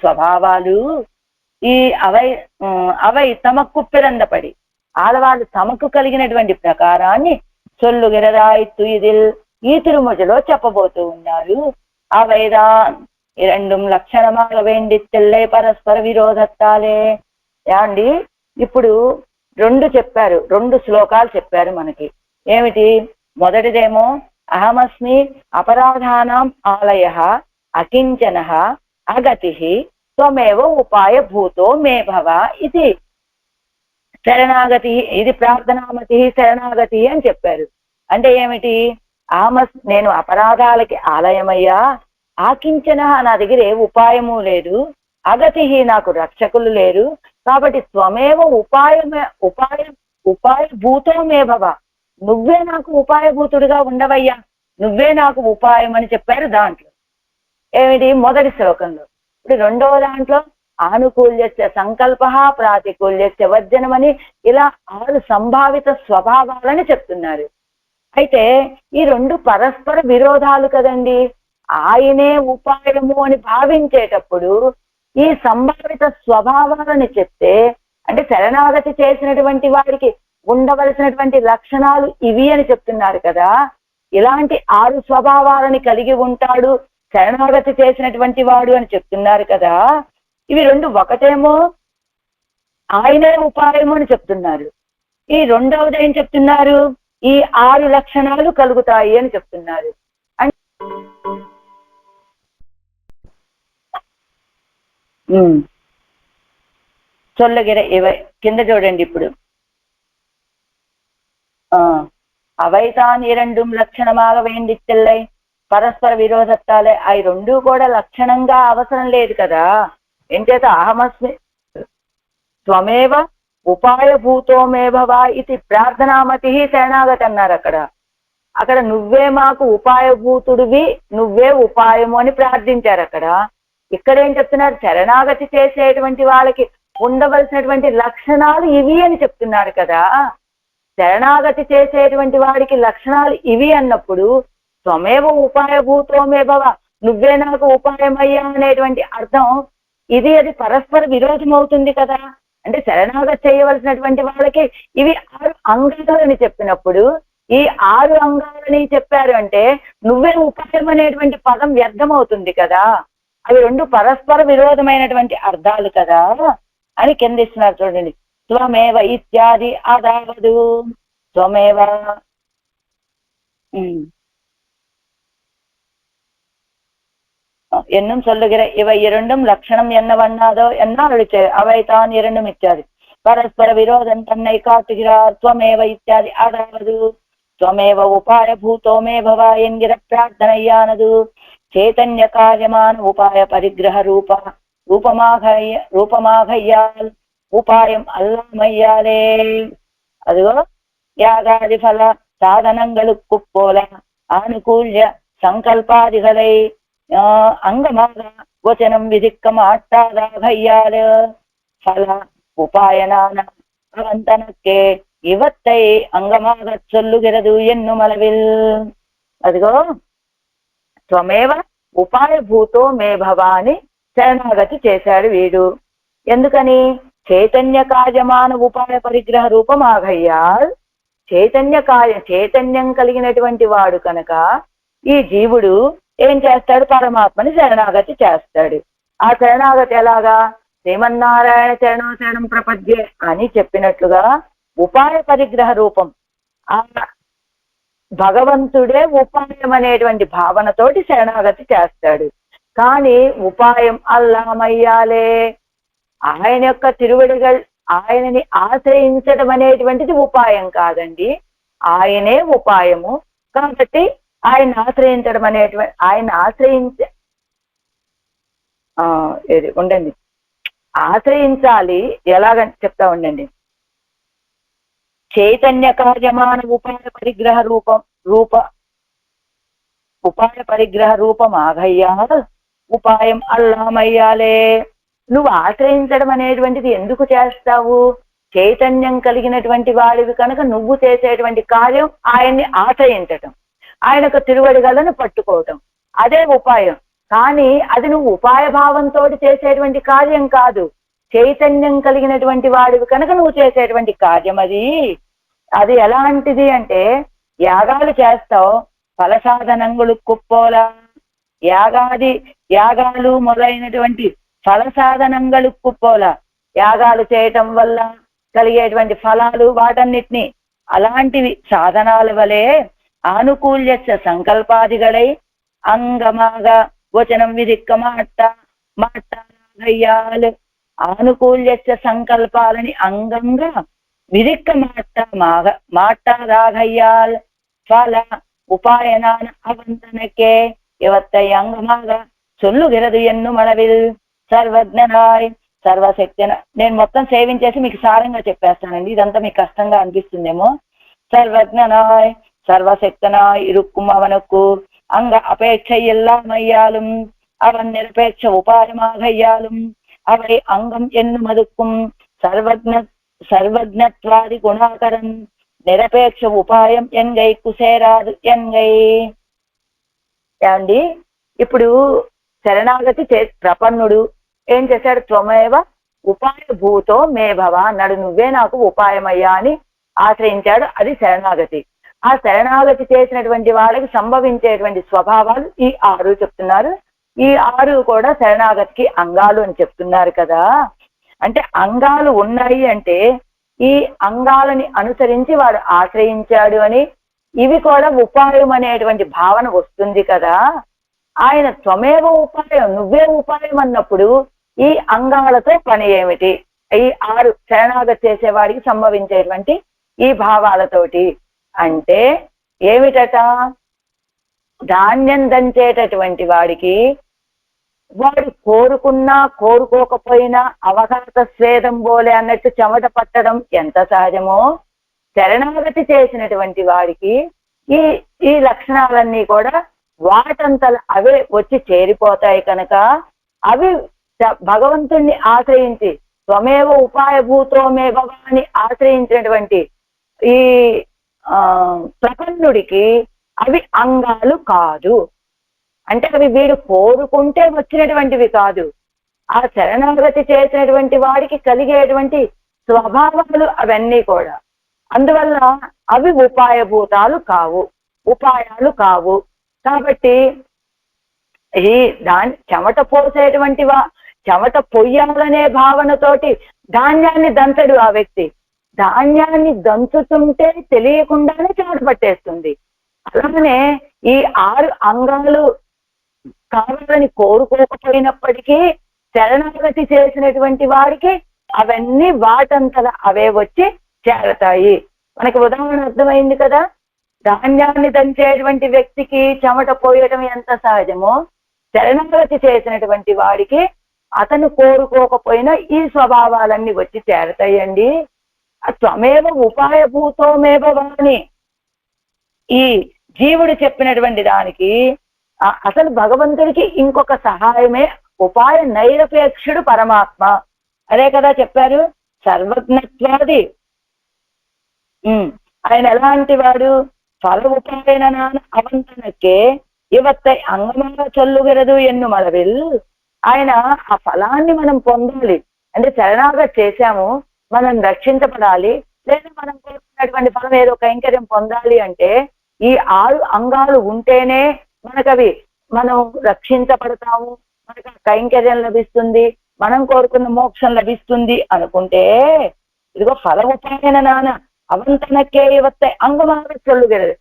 [SPEAKER 1] స్వభావాలు అవై తమకు పిరందపడి ఆడవాళ్ళు తమకు కలిగినటువంటి ప్రకారాన్ని సొల్లుగిరదాయిత్తు ఇదిల్ ఈ తిరుమజలో చెప్పబోతూ ఉన్నారు. అవైదా 2 లక్షణమాగ వేండిత్తెల్లే పరస్పర విరోధత్తాలే. అండి ఇప్పుడు 2 చెప్పారు, 2 శ్లోకాలు చెప్పారు మనకి. ఏమిటి? మొదటిదేమో అహమస్మి అపరాధానాం ఆలయః అకించనః అగతిః త్వమేవ ఉపాయ భూతో మే భవ ఇది శరణాగతి, ఇది ప్రార్థనామతి శరణాగతి అని చెప్పారు. అంటే ఏమిటి? నేను అపరాధాలకి ఆలయమయ్యా, ఆకించన నా దగ్గర ఏ ఉపాయము లేదు, అగతి నాకు రక్షకులు లేరు, కాబట్టి త్వమేవ ఉపాయ భూతో మే భవ, నువ్వే నాకు ఉపాయభూతుడిగా ఉండవయ్యా, నువ్వే నాకు ఉపాయం అని చెప్పారు దాంట్లో. ఏమిటి? మొదటి శ్లోకంలో. ఇప్పుడు 2వ దాంట్లో ఆనుకూల్యస్య సంకల్ప, ప్రాతికూల్యస్య వర్జనమని ఇలా 6 సంభావిత స్వభావాలని చెప్తున్నారు. అయితే ఈ 2 పరస్పర విరోధాలు కదండి. ఆయనే ఉపాయము అని భావించేటప్పుడు ఈ సంభావిత స్వభావాలని చెప్తే, అంటే శరణాగతి చేసినటువంటి వారికి ఉండవలసినటువంటి లక్షణాలు ఇవి అని చెప్తున్నారు కదా. ఇలాంటి 6 స్వభావాలని కలిగి ఉంటాడు శరణాగతి చేసినటువంటి వాడు అని చెప్తున్నారు కదా. ఇవి 2 ఒకటేమో ఆయనే ఉపాయము అని చెప్తున్నారు, ఈ 2వది ఏం చెప్తున్నారు? ఈ 6 లక్షణాలు కలుగుతాయి అని చెప్తున్నారు. చొల్లగిర కింద చూడండి. ఇప్పుడు అవైతాన్ 2 లక్షణమాగ వేండిత్తెల్లై పరస్పర విరోధత్తాలే. అవి 2 కూడా లక్షణంగా అవసరం లేదు కదా. ఎంచేత అహమస్మి త్వమేవ ఉపాయభూతో మే భవ ఇది ప్రార్థనామతి శరణాగతి అన్నారు. అక్కడ నువ్వే మాకు ఉపాయభూతుడివి, నువ్వే ఉపాయము అని ప్రార్థించారు. ఇక్కడ ఏం చెప్తున్నారు? శరణాగతి చేసేటువంటి వాళ్ళకి ఉండవలసినటువంటి లక్షణాలు ఇవి అని చెప్తున్నారు కదా. శరణాగతి చేసేటువంటి వాడికి లక్షణాలు ఇవి అన్నప్పుడు త్వమేవ ఉపాయభూతో మే భవ, నువ్వే నాకు ఉపాయమయ్యా అనేటువంటి అర్థం ఇది, అది పరస్పర విరోధం అవుతుంది కదా. అంటే శరణాగతి చేయవలసినటువంటి వాళ్ళకి ఇవి 6 అంగాలని చెప్పినప్పుడు ఈ 6 అంగాలని చెప్పారు అంటే నువ్వే ఉపాయం అనేటువంటి పదం వ్యర్థమవుతుంది కదా. అవి 2 పరస్పర విరోధమైనటువంటి అర్థాలు కదా అని కింద ఇస్తున్నారు చూడండి. త్వమేవ ఇత్యాది అదావదు త్వమేవ என்னும் சொல்லுகிற இவை 2 லட்சணம் என்னவண்ணாதோ என்ன அழிச்சு அவைதான் 2 இத்தியாதி பரஸ்பர விரோதம் தன்னை காட்டுகிறார். துவமேவ இத்தியாதி அதாவது துவமேவ உபாய பூதோ மே பவ என்கிற பிரார்த்தனையானது చైతన్య కార్యమాన ఉపాయ పరిగ్రహ రూపమాగయ్యాల్ ఉపాయం అల్లామయ్యాలే. అదిగో యాగాది ఫల సాధనంగళుక్కు పోల ఆనుకూల్య సంకల్పాదిகளை அங்கமாக வச்சனம் விதிக்க மாட்டாதாகையால் பல உபாயனான அவன் தனக்கே இவத்தை అంగமாக சொல்லுகிறது என்னும் அளவில். అదిగో త్వమేవ ఉపాయభూతో మే భవాని శరణాగతి చేశాడు వీడు. ఎందుకని? చైతన్య కార్యమాన ఉపాయ పరిగ్రహ రూపం ఆగయ్యాల్. చైతన్యం కలిగినటువంటి వాడు కనుక ఈ జీవుడు ఏం చేస్తాడు? పరమాత్మని శరణాగతి చేస్తాడు. ఆ శరణాగతి ఎలాగా? శ్రీమన్నారాయణ శరణం శరణం ప్రపద్యే అని చెప్పినట్లుగా ఉపాయ పరిగ్రహ రూపం. ఆ భగవంతుడే ఉపాయం అనేటువంటి భావనతోటి శరణాగతి చేస్తాడు. కానీ ఉపాయం అల్లామయ్యాలే. ఆయన యొక్క తిరువడిగల్ ఆయనని ఆశ్రయించడం అనేటువంటిది ఉపాయం కాదండి, ఆయనే ఉపాయము. కాబట్టి ఆయన ఆశ్రయించడం అనేటువంటి ఆయన ఉండండి, ఆశ్రయించాలి. ఎలాగంటే చెప్తా ఉండండి. చైతన్య కార్యమాన ఉపాయ పరిగ్రహ రూపం ఆగయ్యా ఉపాయం అల్లామయ్యాలే. నువ్వు ఆశ్రయించడం అనేటువంటిది ఎందుకు చేస్తావు? చైతన్యం కలిగినటువంటి వాడివి కనుక నువ్వు చేసేటువంటి కార్యం ఆయన్ని ఆశ్రయించటం, ఆయనకు తిరువడిగలను పట్టుకోవటం, అదే ఉపాయం. కానీ అది నువ్వు ఉపాయ భావంతో చేసేటువంటి కార్యం కాదు. చైతన్యం కలిగినటువంటి వాడివి కనుక నువ్వు చేసేటువంటి కార్యం అది ఎలాంటిది అంటే, యాగాలు చేస్తావు, ఫల సాధనంగులు కుప్పోలా. యాగాలు మొదలైనటువంటి ఫల సాధనంగులు కుప్పోలా. యాగాలు చేయటం వల్ల కలిగేటువంటి ఫలాలు వాటన్నిటినీ అలాంటివి సాధనాల వలె ఆనుకూల్య సంకల్పాదిగళై అంగమాగా వచనం విదిక్క మాట్టాలు ఆనుకూల్య సంకల్పాలని అంగంగా విదిక్క మాట్టాదాగయ్యాల్ ఫల ఉపాయనాన అవంతనకే ఇవత్తై అంగమాగా సొల్లుగిరదు ఎన్ను మనవిల్ సర్వజ్ఞనాయ్ సర్వశక్తిన. నేను మొత్తం సేవించేసి మీకు సారంగా చెప్పేస్తానండి, ఇదంతా మీకు కష్టంగా అనిపిస్తుందేమో. సర్వజ్ఞనాయ్ సర్వశక్తనాయ్ ఇరుక్కుం అవనుకు అంగ అపేక్ష ఇల్లామయ్యాலும் அவன் நிரபேட்ச உபாயமாகையாலும் அவை அங்கம் என்னும் அதுக்கும் సర్వజ్ఞత్వాది గుణాకరం నిరపేక్ష ఉపాయం ఎంగై కుసేరాదు ఎంగై. ఏమండి, ఇప్పుడు శరణాగతి ప్రపన్నుడు ఏం చేశాడు? త్వమేవ ఉపాయ భూతో మే భవ అన్నాడు. నువ్వే నాకు ఉపాయమయ్యా అని ఆశ్రయించాడు. అది శరణాగతి. ఆ శరణాగతి చేసినటువంటి వాళ్ళకి సంభవించేటువంటి స్వభావాలు ఈ 6 చెప్తున్నారు. ఈ 6 కూడా శరణాగతికి అంగాలు అని చెప్తున్నారు కదా. అంటే అంగాలు ఉన్నాయి అంటే ఈ అంగాలని అనుసరించి వాడు ఆశ్రయించాడు అని, ఇవి కూడా ఉపాయం అనేటువంటి భావన వస్తుంది కదా. ఆయన త్వమేవ ఉపాయం, నువ్వే ఉపాయం అన్నప్పుడు ఈ అంగాలతో పని ఏమిటి? ఈ 6 శరణాగతి చేసేవాడికి సంభవించేటువంటి ఈ భావాలతోటి అంటే ఏమిటట? ధాన్యం దంచేటటువంటి వాడికి వాడు కోరుకున్నా కోరుకోకపోయినా అవఘాత స్వేదం బోలే అన్నట్టు చెమట పట్టడం ఎంత సహజమో, శరణాగతి చేసినటువంటి వాడికి ఈ లక్షణాలన్నీ కూడా వాటంతల అవే వచ్చి చేరిపోతాయి కనుక అవి భగవంతుణ్ణి ఆశ్రయించి త్వమేవ ఉపాయభూతో మే భవాని ఆశ్రయించినటువంటి ఈ ప్రపన్నుడికి అవి అంగాలు కాదు. అంటే అవి వీడు కోరుకుంటే వచ్చినటువంటివి కాదు. ఆ శరణాగతి చేసినటువంటి వాడికి కలిగేటువంటి స్వభావాలు అవన్నీ కూడా. అందువల్ల అవి ఉపాయభూతాలు కావు, ఉపాయాలు కావు. కాబట్టి ఈ చెమట పోసేటువంటి చెమట పొయ్యాలనే భావనతోటి ధాన్యాన్ని దంచడు ఆ వ్యక్తి. ధాన్యాన్ని దంచుతుంటే తెలియకుండానే చెమట పట్టేస్తుంది. అలానే ఈ 6 అంగాలు కావాలని కోరుకోకపోయినప్పటికీ శరణాగతి చేసినటువంటి వాడికి అవన్నీ వాటంతల అవే వచ్చి చేరతాయి. మనకి ఉదాహరణ అర్థమైంది కదా. ధాన్యాన్ని దంచేటువంటి వ్యక్తికి చెమట పోయడం ఎంత సహజమో, శరణాగతి చేసినటువంటి వాడికి అతను కోరుకోకపోయినా ఈ స్వభావాలన్నీ వచ్చి చేరతాయండి. త్వమేవ ఉపాయభూతోమేవ వాణి, ఈ జీవుడు చెప్పినటువంటి దానికి అసలు భగవంతుడికి ఇంకొక సహాయమే ఉపాయ నైరపేక్షుడు పరమాత్మ. అదే కదా చెప్పారు, సర్వజ్ఞత్వాది. ఆయన ఎలాంటి వాడు? ఫల ఉపాయన అవంతనకే ಇವತ್ತೈ అంగమాల చొల్లుగరదు ఎన్ను మలవిల్. ఆయన ఆ ఫలాన్ని మనం పొందాలి అంటే శరణాగతి చేశాము, మనం రక్షించబడాలి, లేదా మనం కోరుకున్నటువంటి ఫలం ఏదో కైంకర్యం పొందాలి అంటే ఈ 6 అంగాలు ఉంటేనే మనకవి మనం రక్షించబడతాము, మనకు కైంకర్యం లభిస్తుంది, మనం కోరుకున్న మోక్షం లభిస్తుంది అనుకుంటే ఇదిగో ఫల ఉపాయన నాన్న అవంతనకే ಇವತ್ತై అంగమాల చొల్లుగరదు.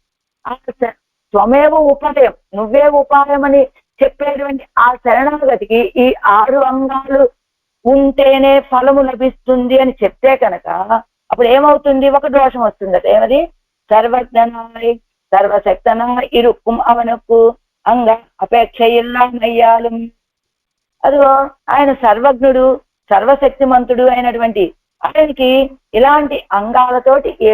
[SPEAKER 1] త్వమేవ ఉపాయం, నువ్వే ఉపాయం అని చెప్పేటువంటి ఆ శరణాగతికి ఈ 6 అంగాలు ఉంటేనే ఫలము లభిస్తుంది అని చెప్తే కనుక అప్పుడు ఏమవుతుంది? ఒక దోషం వస్తుంది. ఏమది? సర్వజ్ఞనాయ్ సర్వశక్తనాయ్ ఇరుక్కుం అవనకు అంగ అపేక్ష ఇల్లా నయ్యాలం. అదిగో ఆయన సర్వజ్ఞుడు, సర్వశక్తిమంతుడు అయినటువంటి ఆయనకి ఇలాంటి అంగాలతోటి ఏ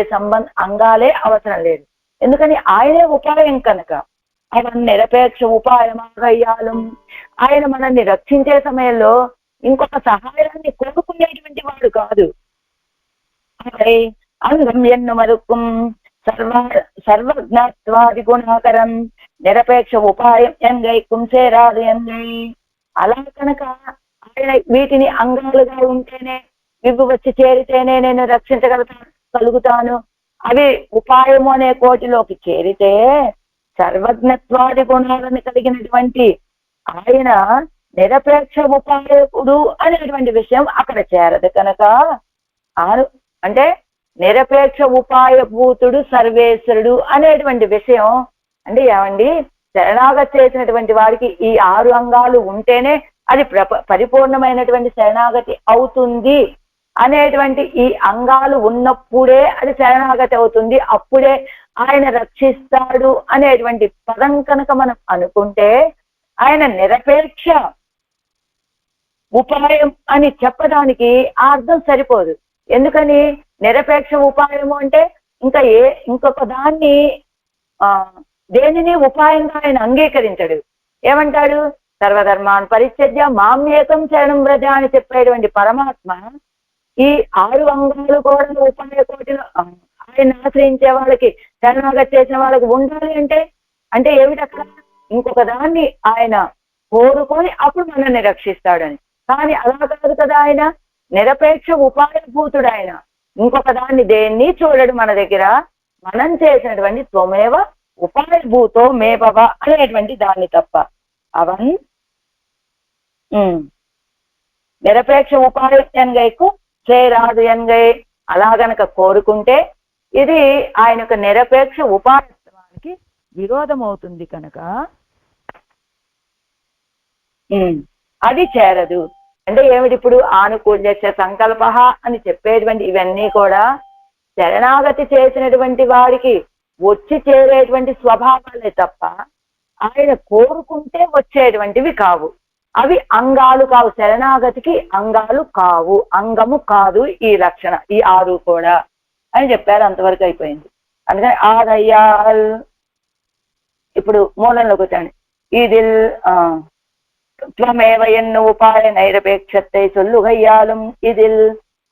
[SPEAKER 1] అంగాలే అవసరం లేదు. ఎందుకని ఆయనే ఉపాయం కనుక. ఆయన నిరపేక్ష ఉపాయమాగయ్యాలం. ఆయన మనల్ని రక్షించే సమయంలో ఇంకొక సహాయాన్ని కోరుకునేటువంటి వాడు కాదు. అంగం ఎన్ను మరుక్కుం సర్వజ్ఞత్వాది గుణాకరం నిరపేక్ష ఉపాయం ఎంగైకుం చేరాదు ఎంగై. అలా కనుక ఆయన వీటిని అంగాలుగా ఉంటేనే, ఇవి వచ్చి చేరితేనే నేను రక్షించగలుగుతాను, అవి ఉపాయము అనే కోటిలోకి చేరితే సర్వజ్ఞత్వాది గుణాలను కలిగినటువంటి ఆయన నిరపేక్ష ఉపాయకుడు అనేటువంటి విషయం అక్కడ చేరదు కనుక అంటే నిరపేక్ష ఉపాయభూతుడు సర్వేశ్వరుడు అనేటువంటి విషయం అంటే ఏమండి, శరణాగతి చేసినటువంటి వాడికి ఈ 6 అంగాలు ఉంటేనే అది పరిపూర్ణమైనటువంటి శరణాగతి అవుతుంది అనేటువంటి ఈ అంగాలు ఉన్నప్పుడే అది శరణాగతి అవుతుంది, అప్పుడే ఆయన రక్షిస్తాడు అనేటువంటి పదం కనుక మనం అనుకుంటే ఆయన నిరపేక్ష ఉపాయం అని చెప్పడానికి ఆ అర్థం సరిపోదు. ఎందుకని? నిరపేక్ష ఉపాయము అంటే ఇంకొక దాన్ని దేనిని ఉపాయంగా ఆయన అంగీకరించడు. ఏమంటాడు? సర్వధర్మాన్ పరిత్యజ్య మామ్యేకం శరణం వ్రజ అని చెప్పేటువంటి పరమాత్మ ఈ 6 అంగాలు కూడా ఉపాయ కోటిలో ఆయన ఆశ్రయించే వాళ్ళకి, శరణాగతి చేసిన వాళ్ళకి ఉండాలి అంటే ఏమిటక్కడ? ఇంకొక దాన్ని ఆయన కోరుకొని అప్పుడు మనల్ని రక్షిస్తాడని. కానీ అలా కాదు కదా, ఆయన నిరపేక్ష ఉపాయభూతుడు. ఆయన ఇంకొక దాన్ని దేన్ని చూడడు మన దగ్గర. మనం చేసినటువంటి త్వమేవ ఉపాయభూతో మేభవ అనేటువంటి దాన్ని తప్ప అవన్ నిరపేక్ష ఉపాయం ఎన్గైకు చేరాదు ఎన్గై. అలా గనక కోరుకుంటే ఇది ఆయన యొక్క నిరపేక్ష ఉపాయత్వానికి విరోధం అవుతుంది కనుక అది చేరదు. అంటే ఏమిటి? ఇప్పుడు ఆనుకూల్యస్య సంకల్ప అని చెప్పేటువంటి ఇవన్నీ కూడా శరణాగతి చేసినటువంటి వాడికి వచ్చి చేరేటువంటి స్వభావాలే తప్ప ఆయన కోరుకుంటే వచ్చేటువంటివి కావు. అవి అంగాలు కావు, శరణాగతికి అంగాలు కావు, అంగము కాదు ఈ లక్షణ, ఈ 6 కూడా అని చెప్పారు. అంతవరకు అయిపోయింది. అందుకని ఆదయ్యాల్ ఇప్పుడు మూలంలోకి వచ్చాను. ఇది త్వమేవ ఎన్ను ఉపాయ నైరపేక్షத்தை சொல்லுகையாலும் இதில்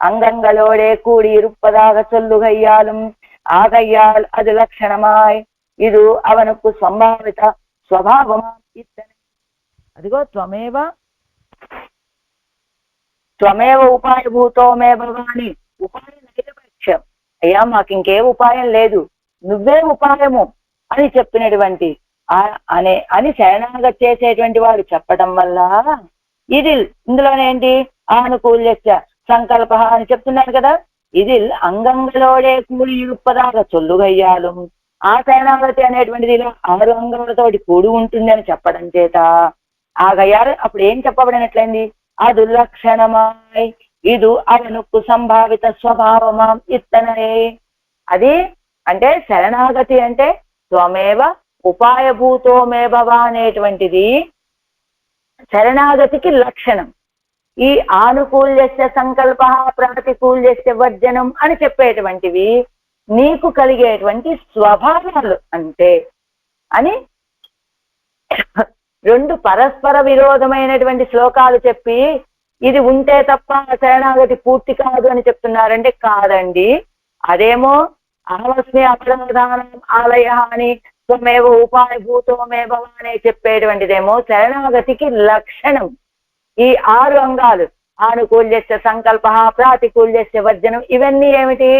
[SPEAKER 1] அங்கங்களோடே கூடி இருப்பதாக சொல்லுகையாலும் ஆகையால் அது லட்சணமாய் இது அவனுக்கு సంభావిత స్వభావమా ఇత్తనే. అదిగో త్వమేవ ఉపాయభూతో మే భవాని, ఉపాయ నైరపేక్షం. అయ్యా మాకు ఇంకే ఉపాయం లేదు, నువ్వే ఉపాయము అని చెప్పినటువంటి అని శరణాగతి చేసేటువంటి వాడు చెప్పడం వల్ల ఇది ఇందులోనేంటి? ఆనుకూల్యస్య సంకల్ప అని చెప్తున్నాను కదా. ఇది అంగంలోడే కూడి ఇరుప్పదాగా చొల్లుగయ్యాలు. ఆ శరణాగతి అనేటువంటిది ఇలా 6 అంగాలతోటి కూడి ఉంటుంది అని చెప్పడం చేత ఆగయ్యారు. అప్పుడు ఏం చెప్పబడినట్లయింది? అది లక్షణమాయ్ ఇది అవనుకు సంభావిత స్వభావమా ఇత్తనే. అది అంటే శరణాగతి అంటే త్వమేవ ఉపాయభూతో మే భవ అనేటువంటిది శరణాగతికి లక్షణం. ఈ ఆనుకూల్యస్య సంకల్ప ప్రాతికూల్యస్య వర్జనం అని చెప్పేటువంటివి నీకు కలిగేటువంటి స్వభావాలు అంతే అని రెండు పరస్పర విరోధమైనటువంటి శ్లోకాలు చెప్పి ఇది ఉంటే తప్ప శరణాగతి పూర్తి కాదు అని చెప్తున్నారంటే కాదండి. అదేమో అహమస్మి అప్రధానం ఆలయ అని త్వమేవ ఉపాయభూతో మే భవ అనే చెప్పేటువంటిదేమో శరణాగతికి లక్షణం. ఈ 6 అంగాలు ఆనుకూల్యస్య సంకల్ప ప్రాతికూల్యస్య వర్జనం ఇవన్నీ ఏమిటి?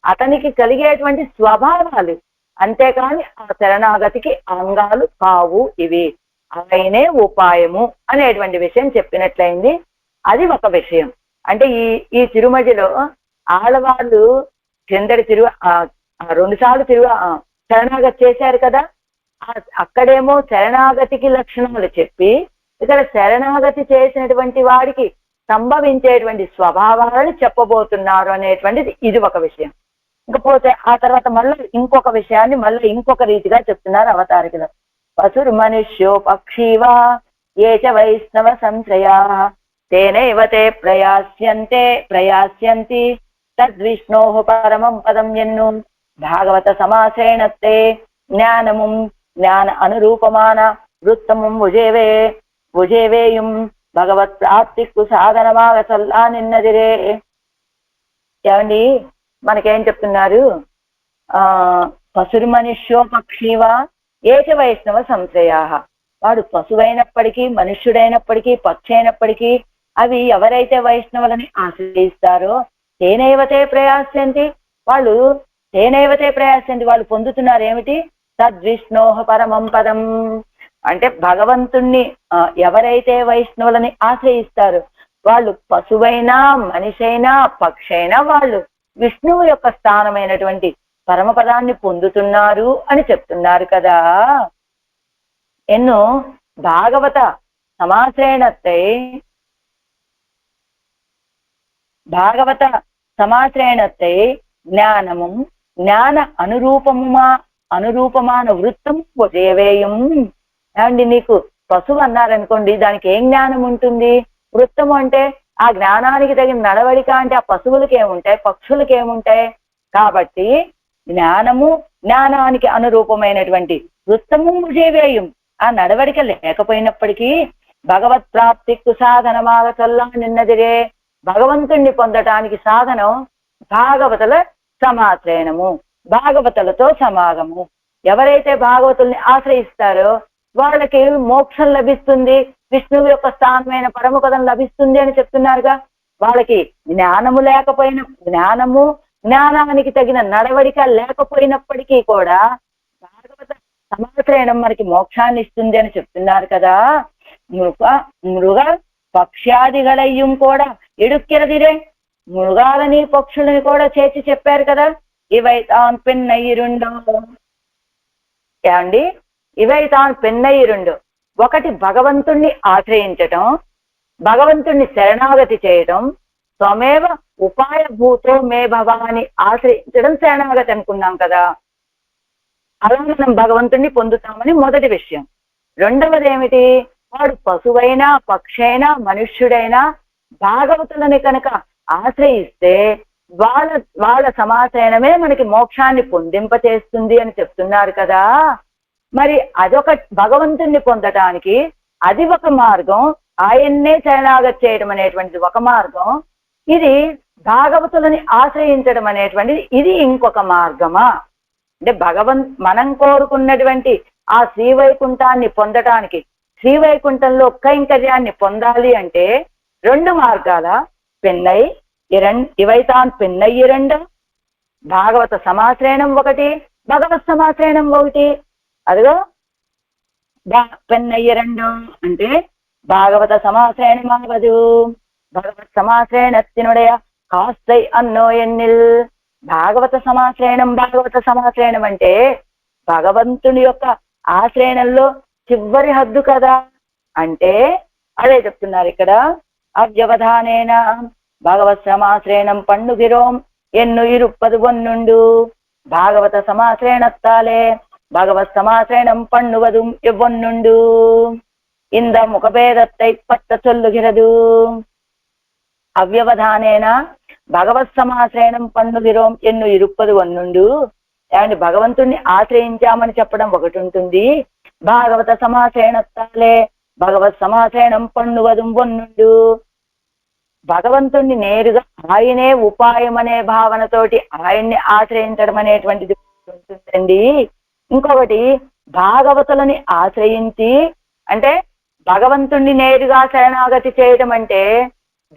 [SPEAKER 1] అతనికి కలిగేటువంటి స్వభావాలు, అంతేకాని ఆ శరణాగతికి అంగాలు కావు ఇవి. ఆయనే ఉపాయము అనేటువంటి విషయం చెప్పినట్లయింది. అది ఒక విషయం. అంటే ఈ తిరుమతిలో ఆడవాళ్ళు కిందటి 2 సార్లు శరణాగతి చేశారు కదా. అక్కడేమో శరణాగతికి లక్షణాలు చెప్పి ఇక్కడ శరణాగతి చేసినటువంటి వాడికి సంభవించేటువంటి స్వభావాలను చెప్పబోతున్నారు అనేటువంటిది ఇది ఒక విషయం. ఇంకపోతే ఆ తర్వాత మళ్ళీ ఇంకొక విషయాన్ని మళ్ళీ ఇంకొక రీతిగా చెప్తున్నారు అవతారికలో. పశుర్ మనుష్యో పక్షీవా ఏ చ వైష్ణవ సంశ్రయా తేనైవ తే ప్రయాస్యంతి తద్విష్ణోః పరమం పదం ఎన్ను భాగవత సమాసేనత్తే జ్ఞానముం జ్ఞాన అనురూపమాన వృత్తముం భుజేవేయుం భగవత్ ప్రాప్తికు సాధనమాగసల్లా నిన్నదిరే. ఏమండి మనకేం చెప్తున్నారు? పశుర్మనుష్యో పక్షీవా ఏచ వైష్ణవ సంశ్రయా. వాడు పశువైనప్పటికీ మనుష్యుడైనప్పటికీ పక్షి అయినప్పటికీ అవి ఎవరైతే వైష్ణవులని ఆశ్రయిస్తారో తేనైవతే ప్రయాస్యంతి, వాళ్ళు వాళ్ళు పొందుతున్నారు ఏమిటి? తద్విష్ణోః పరమం పదం. అంటే భగవంతుణ్ణి ఎవరైతే వైష్ణవులని ఆశ్రయిస్తారో వాళ్ళు పశువైనా మనిషైనా పక్షైనా వాళ్ళు విష్ణువు యొక్క స్థానమైనటువంటి పరమపదాన్ని పొందుతున్నారు అని చెప్తున్నారు కదా. ఎన్నో భాగవత సమాశ్రయణத்தை జ్ఞానము జ్ఞాన అనురూపమాన వృత్తం భుజేవేయం. ఏమండి నీకు పశువు అన్నారనుకోండి, దానికి ఏం జ్ఞానం ఉంటుంది? వృత్తము అంటే ఆ జ్ఞానానికి తగిన నడవడిక. అంటే ఆ పశువులకి ఏముంటాయి, పక్షులకి ఏముంటాయి? కాబట్టి జ్ఞానము జ్ఞానానికి అనురూపమైనటువంటి వృత్తము భుజేవేయం. ఆ నడవడిక లేకపోయినప్పటికీ భగవత్ ప్రాప్తికు సాధనమాగసల్లా నిన్నదిరే. భగవంతుణ్ణి పొందటానికి సాధనం భాగవతుల సమాశ్రయణము, భాగవతులతో సమాగము. ఎవరైతే భాగవతుల్ని ఆశ్రయిస్తారో వాళ్ళకి మోక్షం లభిస్తుంది, విష్ణువు యొక్క స్థానమైన పరమపదం లభిస్తుంది అని చెప్తున్నారుగా. వాళ్ళకి జ్ఞానానికి తగిన నడవడిక లేకపోయినప్పటికీ కూడా భాగవత సమాశ్రయణం మనకి మోక్షాన్ని ఇస్తుంది అని చెప్తున్నారు కదా. మృగ పక్ష్యాదిగళయ్యం కూడా ఎడుక్కిరదిరే. మృగాలని పక్షులని కూడా చేర్చి చెప్పారు కదా. ఇవైతాన్ పెన్నయ్యిరుండో. ఏమండి ఇవైతాన్ పెన్నయ్యిరుండో. ఒకటి భగవంతుణ్ణి ఆశ్రయించటం, భగవంతుణ్ణి శరణాగతి చేయటం. త్వమేవ ఉపాయభూతో మే భవాని ఆశ్రయించడం శరణాగతి అనుకున్నాం కదా. అలా మనం భగవంతుణ్ణి పొందుతామని మొదటి విషయం. రెండవది ఏమిటి? వాడు పశువైనా పక్షైనా మనుష్యుడైనా భాగవతులని కనుక ఆశ్రయిస్తే వాళ్ళ సమాశ్రయణమే మనకి మోక్షాన్ని పొందింపచేస్తుంది అని చెప్తున్నారు కదా. మరి అదొక భగవంతుణ్ణి పొందటానికి అది ఒక మార్గం, ఆయన్నే శరణాగతి చేయడం అనేటువంటిది ఒక మార్గం. ఇది భాగవతులని ఆశ్రయించడం అనేటువంటిది ఇది ఇంకొక మార్గమా? అంటే మనం కోరుకున్నటువంటి ఆ శ్రీవైకుంఠాన్ని పొందటానికి, శ్రీవైకుంఠంలో కైంకర్యాన్ని పొందాలి అంటే 2 మార్గాల. ఇవైతాన్ పెన్నయ్యిరండ. భాగవత సమాశ్రయణం ఒకటి, భగవత్ సమాశ్రయణం ఒకటి. అదిగో పెన్నయ్యిరండు అంటే భాగవత సమాశ్రయణమావదు. భగవత్ సమాశ్రయణத்தினுடைய காஸ்தை అన్నో ఎన్నిల్. భాగవత సమాశ్రయణం అంటే భగవంతుని యొక్క ఆశ్రయణంలో చివరి హద్దు కదా. అంటే అదే చెప్తున్నారు ఇక్కడ. అవ్యవధానేన భగవత్ సమాశ్రయణం పన్నుగిరోం ఎన్ను 21 భాగవత సమాశ్రయణత్తాలే భగవత్ సమాశ్రయణం పన్నువదుం ఎవ్వొన్నుండు. இந்த முகபேதத்தை பத்த சொல்லுகிறது. అవ్యవధానేన భగవత్ సమాశ్రయణం పన్నుదిరోం ఎన్ను ఇరుప్పది వన్నుండు. ఏమండి, భగవంతుణ్ణి ఆశ్రయించామని చెప్పడం ఒకటి ఉంటుంది, భాగవత సమాశ్రయణత్తాలే భగవత్ సమాశ్రయణం పన్నువదుం వన్నుండు. భగవంతుణ్ణి నేరుగా ఆయనే ఉపాయం అనే భావనతోటి ఆయన్ని ఆశ్రయించడం అనేటువంటిది ఉంటుందండి. ఇంకొకటి భాగవతులని ఆశ్రయించి, అంటే భగవంతుణ్ణి నేరుగా శరణాగతి చేయడం అంటే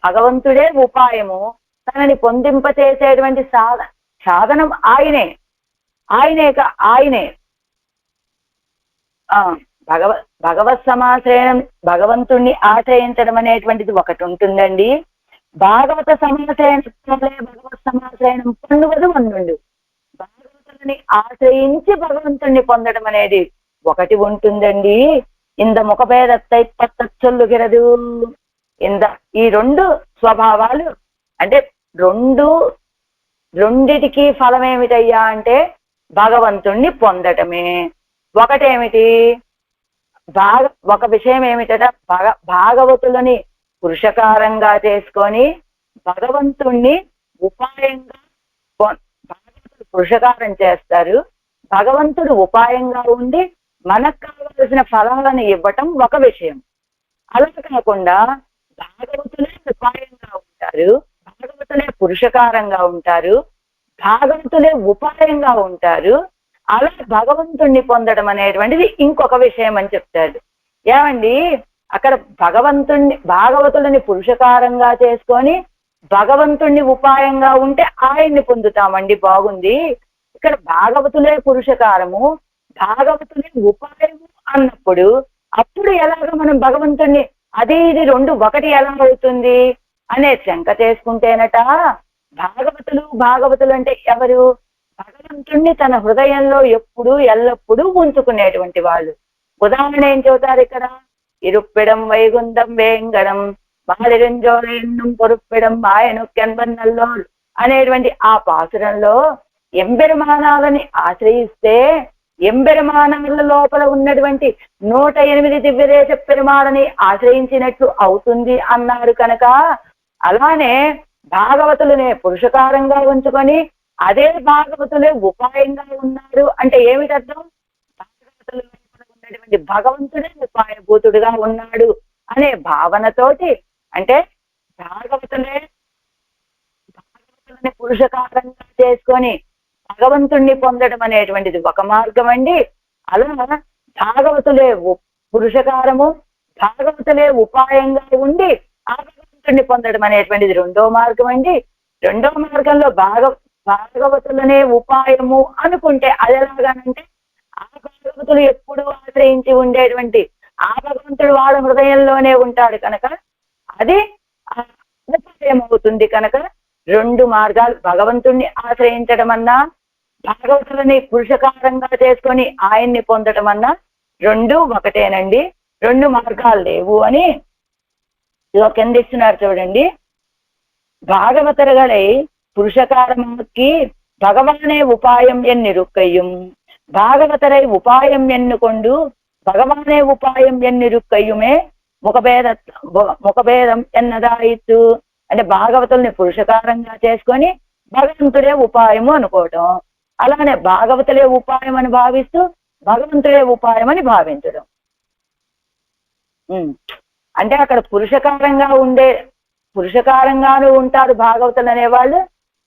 [SPEAKER 1] భగవంతుడే ఉపాయము, తనని పొందింపచేసేటువంటి సాధనం ఆయనే. ఆయనే భగవత్ సమాశ్రయణం, భగవంతుణ్ణి ఆశ్రయించడం అనేటువంటిది ఒకటి ఉంటుందండి. భాగవత సమాశ్రయణే భగవత్ సమాశ్రయణం పొందువదు వన్నుండు. భాగవతులని ఆశ్రయించి భగవంతుణ్ణి పొందడం అనేది ఒకటి ఉంటుందండి. ఇంద ముఖభేదత్తై పత్తొల్లుగిరదు. ఈ రెండు స్వభావాలు అంటే రెండిటికి ఫలం ఏమిటయ్యా అంటే భగవంతుణ్ణి పొందటమే. ఒకటేమిటి, ఒక విషయం ఏమిటట, భాగవతులని పురుషకారంగా చేసుకొని భగవంతుణ్ణి ఉపాయంగా, భగవంతుడు పురుషకారం చేస్తారు, భగవంతుడు ఉపాయంగా ఉండి మనకు కావలసిన ఫలాలను ఇవ్వటం ఒక విషయం. అలా కాకుండా భాగవతులే ఉపాయంగా ఉంటారు, భాగవతులే పురుషకారంగా ఉంటారు, భాగవతులే ఉపాయంగా ఉంటారు. అలా భగవంతుణ్ణి పొందడం అనేటువంటిది ఇంకొక విషయం అని చెప్తాడు. ఏమండి, అక్కడ భాగవతులని పురుషకారంగా చేసుకొని భగవంతుణ్ణి ఉపాయంగా ఉంటే ఆయన్ని పొందుతామండి, బాగుంది. ఇక్కడ భాగవతులే పురుషకారము, భాగవతులే ఉపాయము అన్నప్పుడు అప్పుడు ఎలాగ మనం భగవంతుణ్ణి, అది ఇది రెండు ఒకటి ఎలా అవుతుంది అనే శంక చేసుకుంటేనట, భాగవతులు అంటే ఎవరు? భగవంతుణ్ణి తన హృదయంలో ఎప్పుడు ఎల్లప్పుడూ ఉంచుకునేటువంటి వాళ్ళు. ఉదాహరణ ఏం చెబుతారు ఇక్కడ, ఇరుప్పిడం వైగుండం వేంగడం మాడిరంజోలెన్నం పొరుప్పిడం మాయనుక్కెన్బన్నల్లో అనేటువంటి ఆ పాసురంలో ఎంబెరుమానాలని ఆశ్రయిస్తే ఎంబెరుమానాల లోపల ఉన్నటువంటి 108 దివ్యదేశ పెరుమాళని ఆశ్రయించినట్లు అవుతుంది అన్నారు కనుక, అలానే భాగవతులనే పురుషకారంగా ఉంచుకొని అదే భాగవతులే ఉపాయంగా ఉన్నారు అంటే ఏమిటర్థం? భాగవతుల లోపల ఉన్నటువంటి భగవంతుడే ఉపాయభూతుడుగా ఉన్నాడు అనే భావనతోటి, అంటే భాగవతులనే పురుషకారంగా చేసుకొని భగవంతుణ్ణి పొందడం అనేటువంటిది ఒక మార్గం అండి. అలా భాగవతులే పురుషకారము, భాగవతులే ఉపాయంగా ఉండి ఆ భగవంతుణ్ణి పొందడం అనేటువంటిది రెండో మార్గం అండి. రెండో మార్గంలో భాగవతులనే ఉపాయము అనుకుంటే అది ఎలాగానంటే, ఆ భాగవతులు ఎప్పుడు ఆశ్రయించి ఉండేటువంటి ఆ భగవంతుడు వాళ్ళ హృదయంలోనే ఉంటాడు కనుక అది ఉపాయం అవుతుంది. కనుక రెండు మార్గాలు, భగవంతుణ్ణి ఆశ్రయించడం అన్నా భాగవతులని పురుషకారంగా చేసుకొని ఆయన్ని పొందడం అన్నా రెండు ఒకటేనండి, రెండు మార్గాలు లేవు అని కింద ఇస్తున్నారు చూడండి. భాగవతరుகளை புருஷகாரமாக்கி பகவானே உபாயம் என்னிருக்கையும் భాగవతరై ఉపాయం ఎన్నుకొండు భగవానే ఉపాయం ఎన్నిరుక్కయ్యుమే ముఖభేదం ఎన్నదాయిత్తు. అంటే భాగవతుల్ని పురుషకారంగా చేసుకొని భగవంతుడే ఉపాయము అనుకోవటం, అలానే భాగవతులే ఉపాయం అని భావిస్తూ భగవంతుడే ఉపాయం అని భావించడం. అంటే అక్కడ పురుషకారంగానూ ఉంటారు భాగవతులు అనేవాళ్ళు,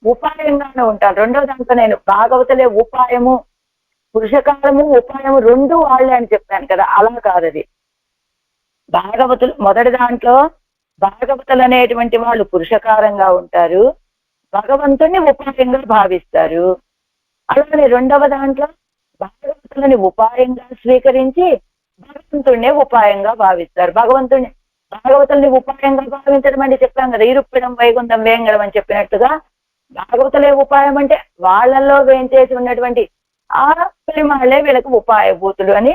[SPEAKER 1] ఉపాయంగానూ ఉంటారు. రెండో దాంట్లో నేను భాగవతులే ఉపాయము, పురుషకారము ఉపాయము రెండు వాళ్ళే అని చెప్పాను కదా, అలా కాదది. భాగవతులు మొదటి దాంట్లో భాగవతులు అనేటువంటి వాళ్ళు పురుషకారంగా ఉంటారు, భగవంతుని ఉపాయంగా భావిస్తారు. అలానే రెండవ దాంట్లో భాగవతులని ఉపాయంగా స్వీకరించి భగవంతుడినే ఉపాయంగా భావిస్తారు. భాగవతుల్ని ఉపాయంగా భావించడం అంటే చెప్పాం కదా, ఇరుప్పిడం వైగుండం వేంగడం అని చెప్పినట్టుగా భాగవతులే ఉపాయం అంటే వాళ్ళల్లో వేంచేసి ఉన్నటువంటి ఆ పెరుమాళ్లే వీళ్ళకి ఉపాయభూతులు అని,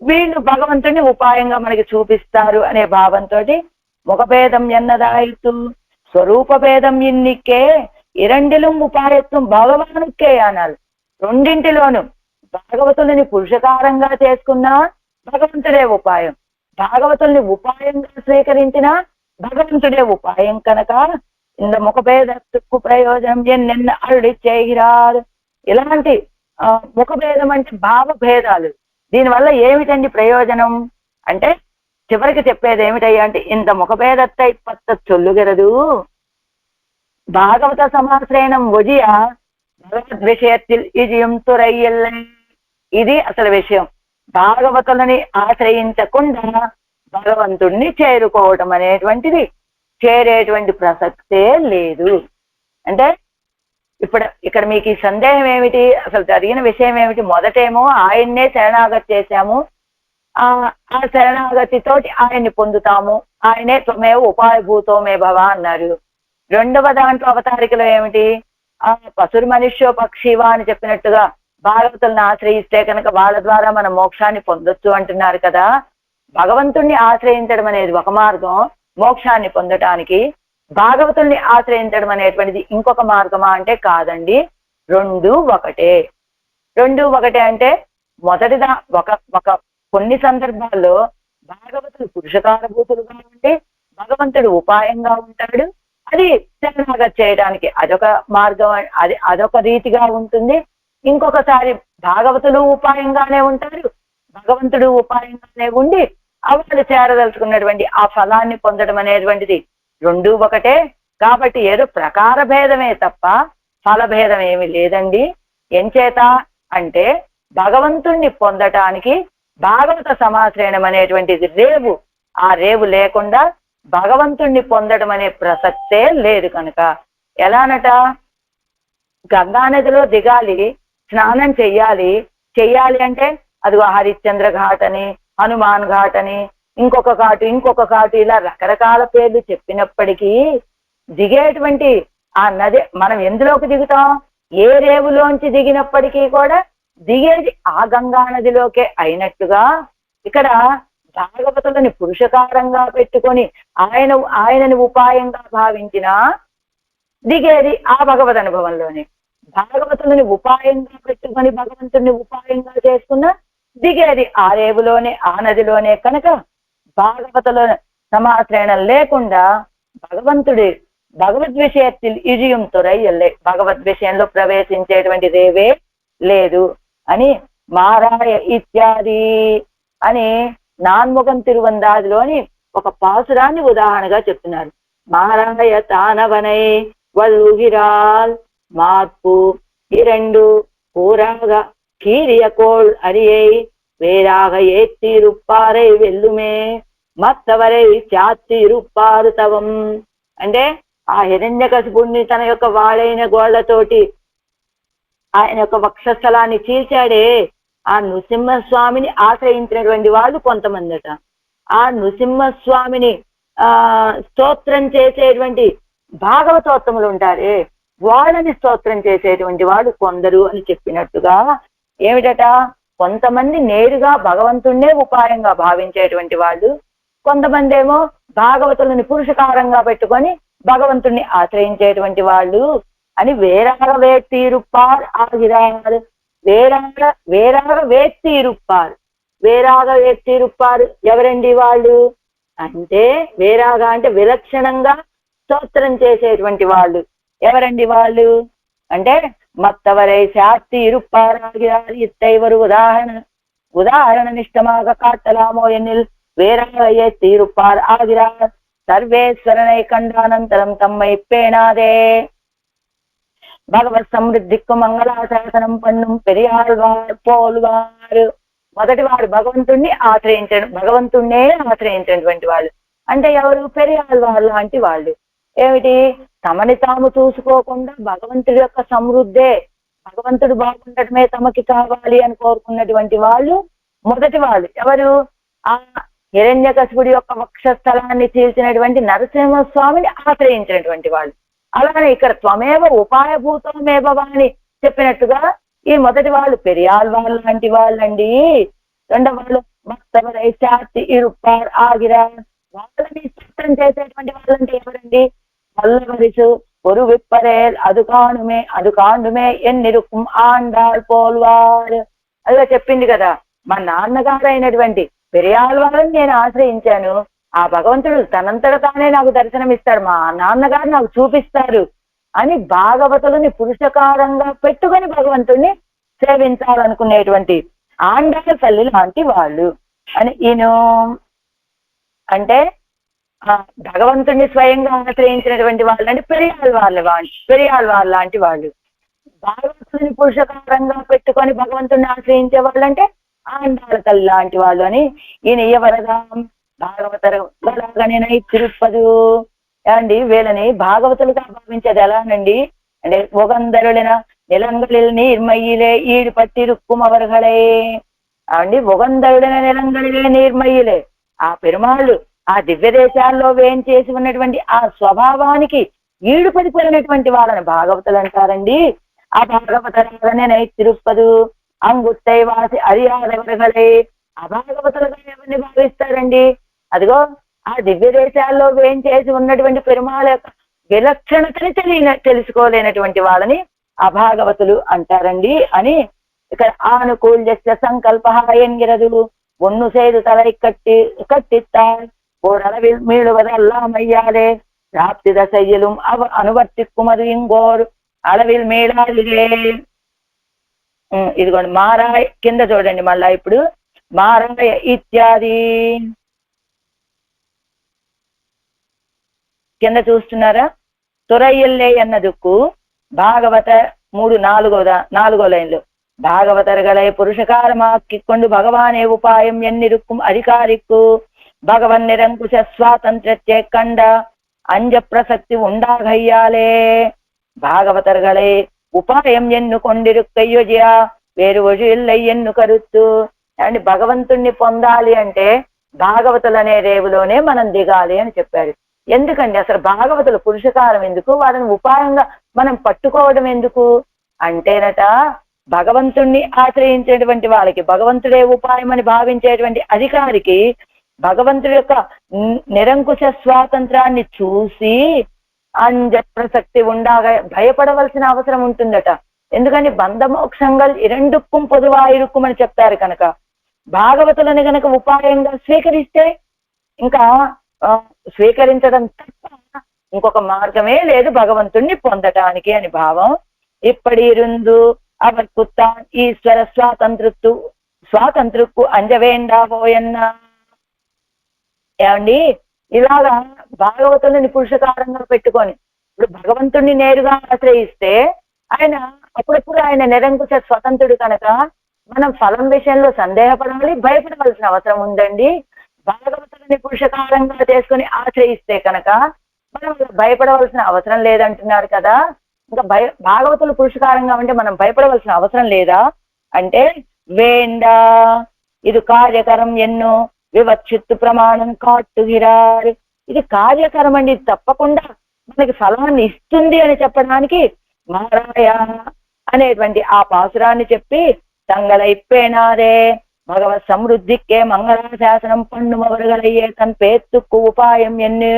[SPEAKER 1] వీళ్ళు భగవంతుడిని ఉపాయంగా మనకి చూపిస్తారు అనే భావంతో ముఖభేదం ఎన్నదాయితు స్వరూప భేదం ఇన్నికే ఇరండిலும் ఉపాయత్వం భగవానుకే అనాలి. రెండింటిలోనూ భాగవతుల్ని పురుషకారంగా చేసుకున్నా భగవంతుడే ఉపాయం, భాగవతుల్ని ఉపాయంగా స్వీకరించినా భగవంతుడే ఉపాయం కనుక ఇంత ముఖభేదకు ప్రయోజనం నిన్న అరుడి చేయరాదు. ఇలాంటి ముఖభేదం అంటే భావభేదాలు. దీనివల్ల ఏమిటండి ప్రయోజనం అంటే చివరికి చెప్పేది ఏమిటయ్యా అంటే ఇంత ముఖభేదத்தை పత్త చొల్లుగరదు భాగవత సమాశ్రయణం ఒజియ భగవద్ విషయத்தில் ఇజియం తురయ్యల్లే. ఇది అసలు విషయం. భాగవతులని ఆశ్రయించకుండా భగవంతుణ్ణి చేరుకోవటం అనేటువంటిది చేరేటువంటి ప్రసక్తే లేదు. అంటే ఇక్కడ మీకు ఈ సందేహం ఏమిటి, అసలు జరిగిన విషయం ఏమిటి? మొదటేమో ఆయన్నే శరణాగతి చేశాము, ఆ శరణాగతితోటి ఆయన్ని పొందుతాము, ఆయనే త్వమేవ ఉపాయభూతోమే భవ అన్నారు. రెండవ దాంట్లో అవతారికలో ఏమిటి, పశురు మనుష్యో పక్షివా అని చెప్పినట్టుగా భాగవతులను ఆశ్రయిస్తే కనుక వాళ్ళ ద్వారా మనం మోక్షాన్ని పొందొచ్చు అంటున్నారు కదా. భగవంతుణ్ణి ఆశ్రయించడం అనేది ఒక మార్గం మోక్షాన్ని పొందటానికి, భాగవతుల్ని ఆశ్రయించడం అనేటువంటిది ఇంకొక మార్గమా అంటే కాదండి, రెండు ఒకటే. రెండు ఒకటే అంటే మొదటిదా ఒక కొన్ని సందర్భాల్లో భాగవతులు పురుషకారభూతులుగా ఉండి భగవంతుడు ఉపాయంగా ఉంటాడు. అది శరణాగతి చేయడానికి అదొక మార్గం, అదొక రీతిగా ఉంటుంది. ఇంకొకసారి భాగవతులు ఉపాయంగానే ఉంటారు, భగవంతుడు ఉపాయంగానే ఉండి వాళ్ళు చేరదలుచుకున్నటువంటి ఆ ఫలాన్ని పొందడం అనేటువంటిది రెండు ఒకటే. కాబట్టి ఏదో ప్రకార భేదమే తప్ప ఫలభేదం ఏమి లేదండి. ఎంచేత అంటే భగవంతుణ్ణి పొందటానికి భాగవత సమాశ్రయణం అనేటువంటిది రేవు. ఆ రేవు లేకుండా భగవంతుణ్ణి పొందడం అనే ప్రసక్తే లేదు. కనుక ఎలానట, గంగానదిలో దిగాలి, స్నానం చెయ్యాలి అంటే అది హరిశ్చంద్ర ఘాట్ అని, హనుమాన్ ఘాట్ అని, ఇంకొక ఘాటు ఇలా రకరకాల పేర్లు చెప్పినప్పటికీ దిగేటువంటి ఆ నది మనం ఎందులోకి దిగుతాం, ఏ రేవులోంచి దిగినప్పటికీ కూడా దిగేది ఆ గంగా నదిలోకే అయినట్టుగా ఇక్కడ భాగవతులని పురుషకారంగా పెట్టుకొని ఆయనని ఉపాయంగా భావించిన దిగేది ఆ భగవద్ అనుభవంలోనే. భాగవతులని ఉపాయంగా పెట్టుకొని భగవంతుని ఉపాయంగా చేసుకున్న దిగేది ఆ రేవులోనే ఆ నదిలోనే. కనుక భాగవతుల సమాశ్రయణం లేకుండా భగవద్ విషయத்தில் ఇజియం తురయ్యల్లే, భగవద్ విషయంలో ప్రవేశించేటువంటి రేవే లేదు అని మారాయ ఇత్యాది అని నాన్ముఖం తిరువందాదిలోని ఒక పాసురాన్ని ఉదాహరణగా చెప్తున్నారు. మారాయ తానవనై వల్లుగిరాల్ మార్పు இரண்டு கூறாக கீரிய கோள் அரியை வேறாக ஏற்றி இருப்பாரை వెల్లుమే మత్తవరై చాచి ఇరుప్పారు తవం. అంటే ఆ హిరణ్యకశిపుణ్ణి తన యొక్క వాడైన గోళ్లతోటి ఆయన యొక్క వక్షస్థలాన్ని చీల్చాడే, ఆ నృసింహస్వామిని ఆశ్రయించినటువంటి వాళ్ళు కొంతమందట. ఆ నృసింహస్వామిని స్తోత్రం చేసేటువంటి భాగవతోత్తములు ఉంటారే, వాళ్ళని స్తోత్రం చేసేటువంటి వాళ్ళు కొందరు అని చెప్పినట్టుగా ఏమిటట, కొంతమంది నేరుగా భగవంతుణ్ణే ఉపాయంగా భావించేటువంటి వాళ్ళు, కొంతమంది ఏమో భాగవతులని పురుషకారంగా పెట్టుకొని భగవంతుణ్ణి ఆశ్రయించేటువంటి వాళ్ళు అని వేరాగ వేత్తీరుప్పార్ ఆగిరారు. వేరాగ వేత్తీరుప్పారు ఎవరండి వాళ్ళు అంటే, వేరాగా అంటే విలక్షణంగా స్తోత్రం చేసేటువంటి వాళ్ళు. ఎవరండి వాళ్ళు అంటే మత్తవరై శాస్తి ఇరుప్పారాగిరారు ఇత్తైవరు ఉదాహరణ నిష్టமாக காட்டலாமோ எனில் வேறாக தீருப்பார் ஆகிறார் சர்வேஸ்வரனை கண்டானந்தரம் தம்மை பேணாதே. భగవత్ సమృద్ధికు మంగళాశాసనం పన్నుం పెరియాళ్వారు పోల్వారు. మొదటి వారు భగవంతుణ్ణి భగవంతుణ్ణే ఆశ్రయించినటువంటి వాళ్ళు. అంటే ఎవరు? పెరియాళ్వారు లాంటి వాళ్ళు. ఏమిటి? తమని తాము చూసుకోకుండా భగవంతుడి యొక్క సమృద్ధే, భగవంతుడు బాగుండటమే తమకి కావాలి అని కోరుకున్నటువంటి వాళ్ళు మొదటి వాళ్ళు. ఎవరు? ఆ హిరణ్యకశిపుడి యొక్క వక్షస్థలాన్ని చీల్చినటువంటి నరసింహస్వామిని ఆశ్రయించినటువంటి వాళ్ళు. అలానే ఇక్కడ త్వమేవ ఉపాయభూతమేవ అని చెప్పినట్టుగా ఈ మొదటి వాళ్ళు పెరియాళ్వారు లాంటి వాళ్ళండి. రెండవ వాళ్ళు మత్తవరై శాస్తి ఇరుప్పార్ ఆగిరా, వాళ్ళని స్తోత్రం చేసేటువంటి వాళ్ళంటే ఎవరండి? వల్లవరిసు ஒரு விப்பரேல் அது కాండుమే ఎన్నిరుకుం ఆండాల్ పోల్వారు. అదిగా చెప్పింది కదా, మా నాన్నగారు అయినటువంటి పెరియాళ్వారిని నేను ఆశ్రయించాను, ఆ భగవంతుడు తనంతట తానే నాకు దర్శనం ఇస్తాడు, మా నాన్నగారు నాకు చూపిస్తారు అని భాగవతులని పురుషకారంగా పెట్టుకొని భగవంతుడిని సేవించాలనుకునేటువంటి ఆండాళ్ళ తల్లి లాంటి వాళ్ళు అని ఈయన అంటే భగవంతుడిని స్వయంగా ఆశ్రయించినటువంటి వాళ్ళు అంటే పెరియాళ్ళ వాళ్ళ లాంటి వాళ్ళు. భాగవతుడిని పురుషకారంగా పెట్టుకొని భగవంతుడిని ఆశ్రయించే వాళ్ళు అంటే ఆండాళ్ళ తల్లి లాంటి వాళ్ళు అని ఈయన ఎవరగా భాగవతరగణనై తిరుపదు అండి. వీళ్ళని భాగవతులుగా భావించేది ఎలానండి అంటే ఒగందరులైన నిలంగళిల్ నీర్మయ్యిలే ఈడు పట్టిరుక్కుం అవర్గళే అండి. ఒగందరుడైన నిలంగళిలే నీర్మయ్యిలే ఆ పెరుమాళ్ళు ఆ దివ్య దేశాల్లో వేయించేసి ఉన్నటువంటి ఆ స్వభావానికి ఈడుపడిపోయినటువంటి వాళ్ళని భాగవతులు అంటారండి. ఆ భాగవతరగణనై తిరుపదు అంగుత్తై వాసి అరియాదవర్గలే అభాగవతులుగా ఎవరిని భావిస్తారండి? అదిగో ఆ దివ్య దేశాల్లో వేయించేసి ఉన్నటువంటి పెరుమాళ యొక్క విలక్షణతని తెలుసుకోలేనటువంటి వాళ్ళని అభాగవతులు అంటారండి అని ఇక్కడ ఆనుకూల్య సంకల్ప ఎంగిరదు ఒన్ను సేదు తలై కట్టిత్తార్ ఓరளவில் மீளுவதெல்லாம் ஐயாலே பிராப்தி தசையிலும் అనువర్తిక్కుమది ఇంగోరు అడవిల్ మేళాలిగే. ఇదిగోండి మారాయ్ కింద చూడండి మళ్ళా ఇప్పుడు మారాయ ఇత్యాది కింద చూస్తున్నారా? తురయ్యల్లే అన్నదుక్కు భాగవత 4వ లైన్లు భాగవతర్களை புருஷகாரமாக்கிக்கொண்டு பகவானே உபாயம் என்னிருக்கும் அதிகாரிக்கு பகவன் நிரங்குஷ சுவாதந்திரத்தை கண்ட அஞ்ச பிரசக்தி உண்டாகையாலே భాగవతర్களை ఉపాయం ఎన్ను కొండిరుక్కయ్యొజయా వేరు వజుల్లై ఎన్ను కరుత్తు అండ్ భగవంతుణ్ణి పొందాలి అంటే భాగవతులు అనే రేవులోనే మనం దిగాలి అని చెప్పాడు. ఎందుకండి అసలు భాగవతులు పురుషకారం ఎందుకు, వాళ్ళని ఉపాయంగా మనం పట్టుకోవడం ఎందుకు అంటేనట భగవంతుణ్ణి ఆశ్రయించేటువంటి వాళ్ళకి భగవంతుడే ఉపాయం అని భావించేటువంటి అధికారికి భగవంతుడి యొక్క నిరంకుశ స్వాతంత్రాన్ని చూసి అంజ ప్రసక్తి ఉండాగా భయపడవలసిన అవసరం ఉంటుందట. ఎందుకని బంధమోక్షంగల్ ఇరెండుక్కుం పొదువాయిరుక్కుం అని చెప్తారు కనుక భాగవతులని గనక ఉపాయంగా స్వీకరిస్తే ఇంకా స్వీకరించడం తప్ప ఇంకొక మార్గమే లేదు భగవంతుణ్ణి పొందటానికి అని భావం. ఇప్పటి ఇరుందు అవర్కుత్తాన్ ఈశ్వర స్వాతంత్రుక్కు అంజవేండాబోయన్నా ఏమండి ఇలాగా భాగవతుని పురుషకారంగా పెట్టుకొని ఇప్పుడు భగవంతుణ్ణి నేరుగా ఆశ్రయిస్తే ఆయన అప్పుడప్పుడు ఆయన నిరంకుశ స్వతంత్రుడు కనుక మనం ఫలం విషయంలో సందేహపడాలి, భయపడవలసిన అవసరం ఉందండి. భాగవతుని పురుషకారంగా చేసుకుని ఆశ్రయిస్తే కనుక మనం భయపడవలసిన అవసరం లేదంటున్నారు కదా. ఇంకా భాగవతులు పురుషకారంగా ఉంటే మనం భయపడవలసిన అవసరం లేదా అంటే వేండా ఇది కార్యకరం ఎన్నో వివక్షిత్తు ప్రమాణం కాట్టుగిరారు. ఇది కార్యకరం అండి, తప్పకుండా మనకి ఫలాన్ని ఇస్తుంది అని చెప్పడానికి మారాయ అనేటువంటి ఆ పాసురాన్ని చెప్పి తంగలైప్పేనాదే భగవత్ సమృద్ధికే మంగళాశాసనం పన్నుమవరుగలయ్యే తన్ పేత్తుక్కు ఉపాయం ఎన్ను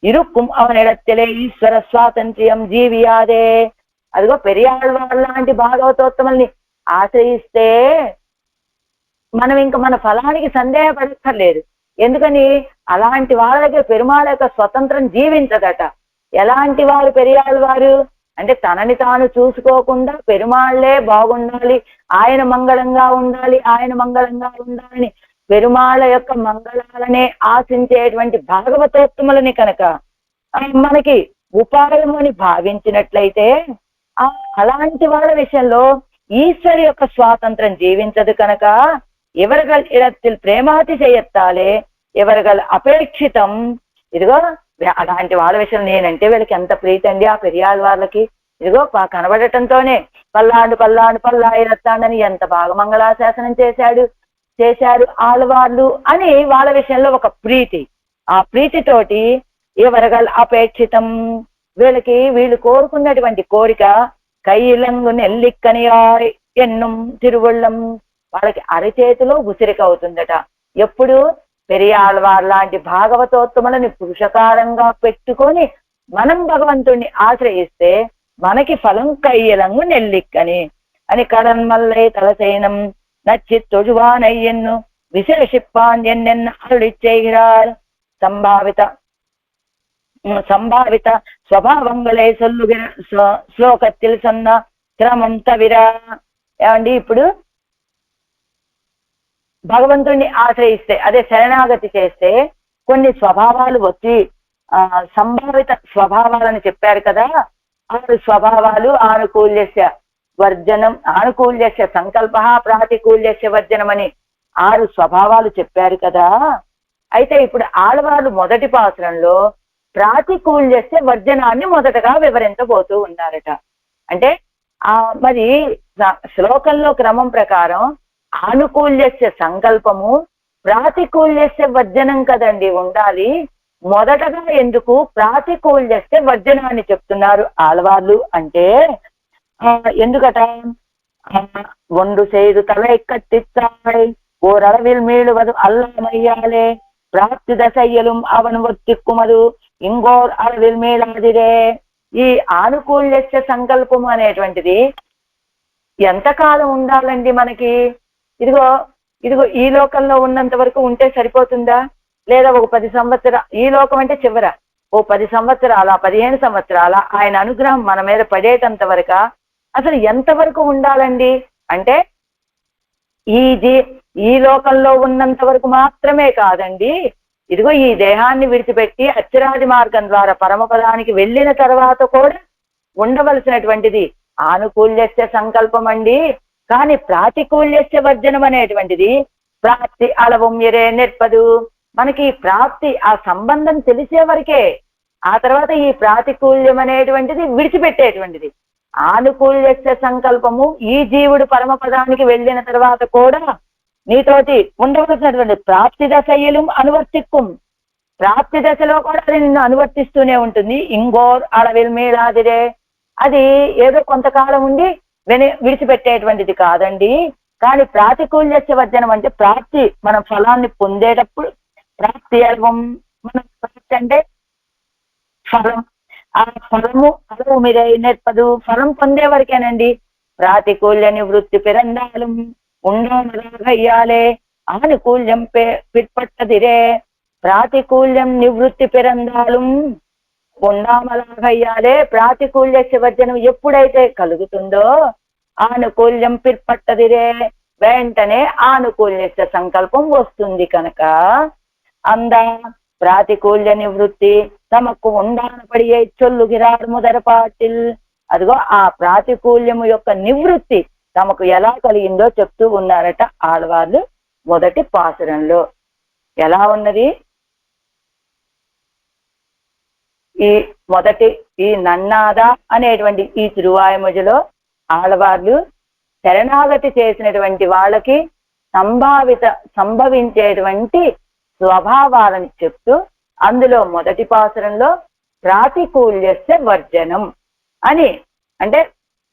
[SPEAKER 1] ఇరుక్కుం అవనిడత్తెలే ఈశ్వర స్వాతంత్ర్యం జీవియాదే. అదిగో పెరియాళ్ళ లాంటి భాగవతోత్తముల్ని ఆశ్రయిస్తే మనం ఇంకా మన ఫలానికి సందేహపడక్కర్లేదు. ఎందుకని అలాంటి వాళ్ళ దగ్గర పెరుమాళ యొక్క స్వతంత్రం జీవించదట. ఎలాంటి వారు పెరియాళ్ళ వారు అంటే తనని తాను చూసుకోకుండా పెరుమాళ్లే బాగుండాలి, ఆయన మంగళంగా ఉండాలి, ఆయన మంగళంగా ఉండాలని పెరుమాళ యొక్క మంగళాలనే ఆశించేటువంటి భాగవతోత్తములని కనుక మనకి ఉపాయం అని భావించినట్లయితే అలాంటి వాళ్ళ విషయంలో ఈశ్వరి యొక్క స్వాతంత్రం జీవించదు కనుక ఎవరిగల్ ఇరత్తిల్ ప్రేమాతిశయత్తాలే ఎవరిగల్ అపేక్షితం. ఇదిగో అలాంటి వాళ్ళ విషయం నేనంటే వీళ్ళకి ఎంత ప్రీతి అండి ఆ పెరియాళ్ళ వాళ్ళకి. ఇదిగో కనబడటంతోనే పల్లాయిరత్తాండని ఎంత బాగా మంగళాశాసనం చేశారు ఆళ్ళవార్లు అని వాళ్ళ విషయంలో ఒక ప్రీతి. ఆ ప్రీతితోటి ఎవరిగల్ అపేక్షితం వీళ్ళు కోరుకున్నటువంటి కోరిక కైలంగు నెల్లిక్కనియాయ్ ఎన్నుం తిరువళ్ళం వాళ్ళకి అరచేతిలో ఉసిరిక అవుతుందట. ఎప్పుడు పెరియాళ్ళవారు లాంటి భాగవతోత్తములని పురుషకారంగా పెట్టుకొని మనం భగవంతుణ్ణి ఆశ్రయిస్తే మనకి ఫలం కయ్యలంగు నెల్లిక్కని అని కడన్మల్లై తలసైనం నచ్చి తొజువానయ్యన్ను విశేషిప్పాన్ ఎన్నెన్న అరుడిచ్చేయిరార్ సంభావిత స్వభావంగలై సొల్లుగిన శ్లోకత్తిల్ సొన్న క్రమం తవిర. ఏమండి, ఇప్పుడు భగవంతుణ్ణి ఆశ్రయిస్తే, అదే శరణాగతి చేస్తే కొన్ని స్వభావాలు వచ్చి సంభావిత స్వభావాలని చెప్పారు కదా. 6 స్వభావాలు ఆనుకూల్యస్య వర్జనం, ఆనుకూల్యస్య సంకల్ప, ప్రాతికూల్యస్య వర్జనం అని 6 స్వభావాలు చెప్పారు కదా. అయితే ఇప్పుడు ఆళ్వార్లు మొదటి పాసురంలో ప్రాతికూల్యస్య వర్జనాన్ని మొదటగా వివరించబోతూ ఉన్నారట. అంటే మరి శ్లోకంలో క్రమం ప్రకారం ఆనుకూల్యస్య సంకల్పము, ప్రాతికూల్యస్య వర్జనం కదండి ఉండాలి. మొదటగా ఎందుకు ప్రాతికూల్యస్య వర్జనాన్ని చెప్తున్నారు ఆళ్వార్లు అంటే, ఎందుకట, ఒండు செய்து தலை கட்டித்தாய் ஓரளவில் மீளுவது அல்லாமையாலே ప్రాప్తి దశయ్యలు అవను ఒత్తిక్కుమదు ఇంగోర్ అరవిల్ మీళాదిరే. ఈ ఆనుకూల్యస్య సంకల్పము అనేటువంటిది ఎంతకాలం ఉండాలండి మనకి? ఇదిగో ఈ లోకంలో ఉన్నంత వరకు ఉంటే సరిపోతుందా? లేదా ఒక 10 సంవత్సరాలు, ఈ లోకం అంటే చివర, ఓ 10 సంవత్సరాల 15 సంవత్సరాల ఆయన అనుగ్రహం మన మీద పడేటంత వరక అసలు ఎంతవరకు ఉండాలండి అంటే, ఈ లోకంలో ఉన్నంత వరకు మాత్రమే కాదండి. ఇదిగో ఈ దేహాన్ని విడిచిపెట్టి అచ్చరాది మార్గం ద్వారా పరమపదానికి వెళ్ళిన తర్వాత కూడా ఉండవలసినటువంటిది ఆనుకూల్యస్య సంకల్పం అండి. కానీ ప్రాతికూల్యస్య వర్జనం అనేటువంటిది ప్రాప్తి అలవం ఎరే నిర్పదు. మనకి ప్రాప్తి, ఆ సంబంధం తెలిసే వరకే. ఆ తర్వాత ఈ ప్రాతికూల్యం అనేటువంటిది విడిచిపెట్టేటువంటిది. ఆనుకూల్యస్య సంకల్పము ఈ జీవుడు పరమపదానికి వెళ్ళిన తర్వాత కూడా నీతోటి ఉండవలసినటువంటి ప్రాప్తి దశయ్యలు అనువర్తిక్కుం. ప్రాప్తి దశలో కూడా అది నిన్ను అనువర్తిస్తూనే ఉంటుంది. ఇంగోర్ అడవిల్ మీలాదిరే, అది ఏదో కొంతకాలం ఉండి విడిచిపెట్టేటువంటిది కాదండి. కానీ ప్రాతికూల్యస్య వర్జనం అంటే ప్రాప్తి, మన ఫలాన్ని పొందేటప్పుడు ప్రాప్తి అల్వం, మన ప్రాప్తి అంటే ఫలం. ఆ ఫలము అలవు మీద నేర్పదు, ఫలం పొందే వరకేనండి. ప్రాతికూల్య నివృత్తి పిరందాలు ఉండాలే ఆనుకూల్యం పిట్పట్టదిరే. ప్రాతికూల్యం నివృత్తి పిరందాలు ఉండామలాగయ్యాలే. ప్రాతికూల్యస్య వర్జనం ఎప్పుడైతే కలుగుతుందో ఆనుకూల్యం పిట్పట్టదిరే, వెంటనే ఆనుకూల్యస్య సంకల్పం వస్తుంది. కనుక అందా ప్రాతికూల్య నివృత్తి తమకు ఉండానపడి చొల్లుగిరాడు మొదరపాటిల్. అదిగో ఆ ప్రాతికూల్యము యొక్క నివృత్తి తమకు ఎలా కలిగిందో చెప్తూ ఉన్నారట ఆళ్వార్లు మొదటి పాసురంలో. ఎలా ఉన్నది? ఈ నన్నాద అనేటువంటి ఈ తిరువాయుమొజలో ఆళ్వార్లు శరణాగతి చేసినటువంటి వాళ్ళకి సంభవించేటువంటి స్వభావాలను చెప్తూ, అందులో మొదటి పాసురంలో ప్రాతికూల్యస్య వర్జనం అని, అంటే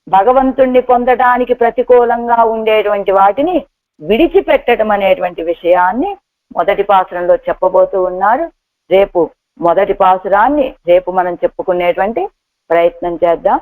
[SPEAKER 1] భగవంతుణ్ణి పొందడానికి ప్రతికూలంగా ఉండేటువంటి వాటిని విడిచిపెట్టడం అనేటువంటి విషయాన్ని మొదటి పాసురంలో చెప్పబోతూ ఉన్నారు. రేపు మొదటి పాసురాన్ని రేపు మనం చెప్పుకునేటువంటి ప్రయత్నం చేద్దాం.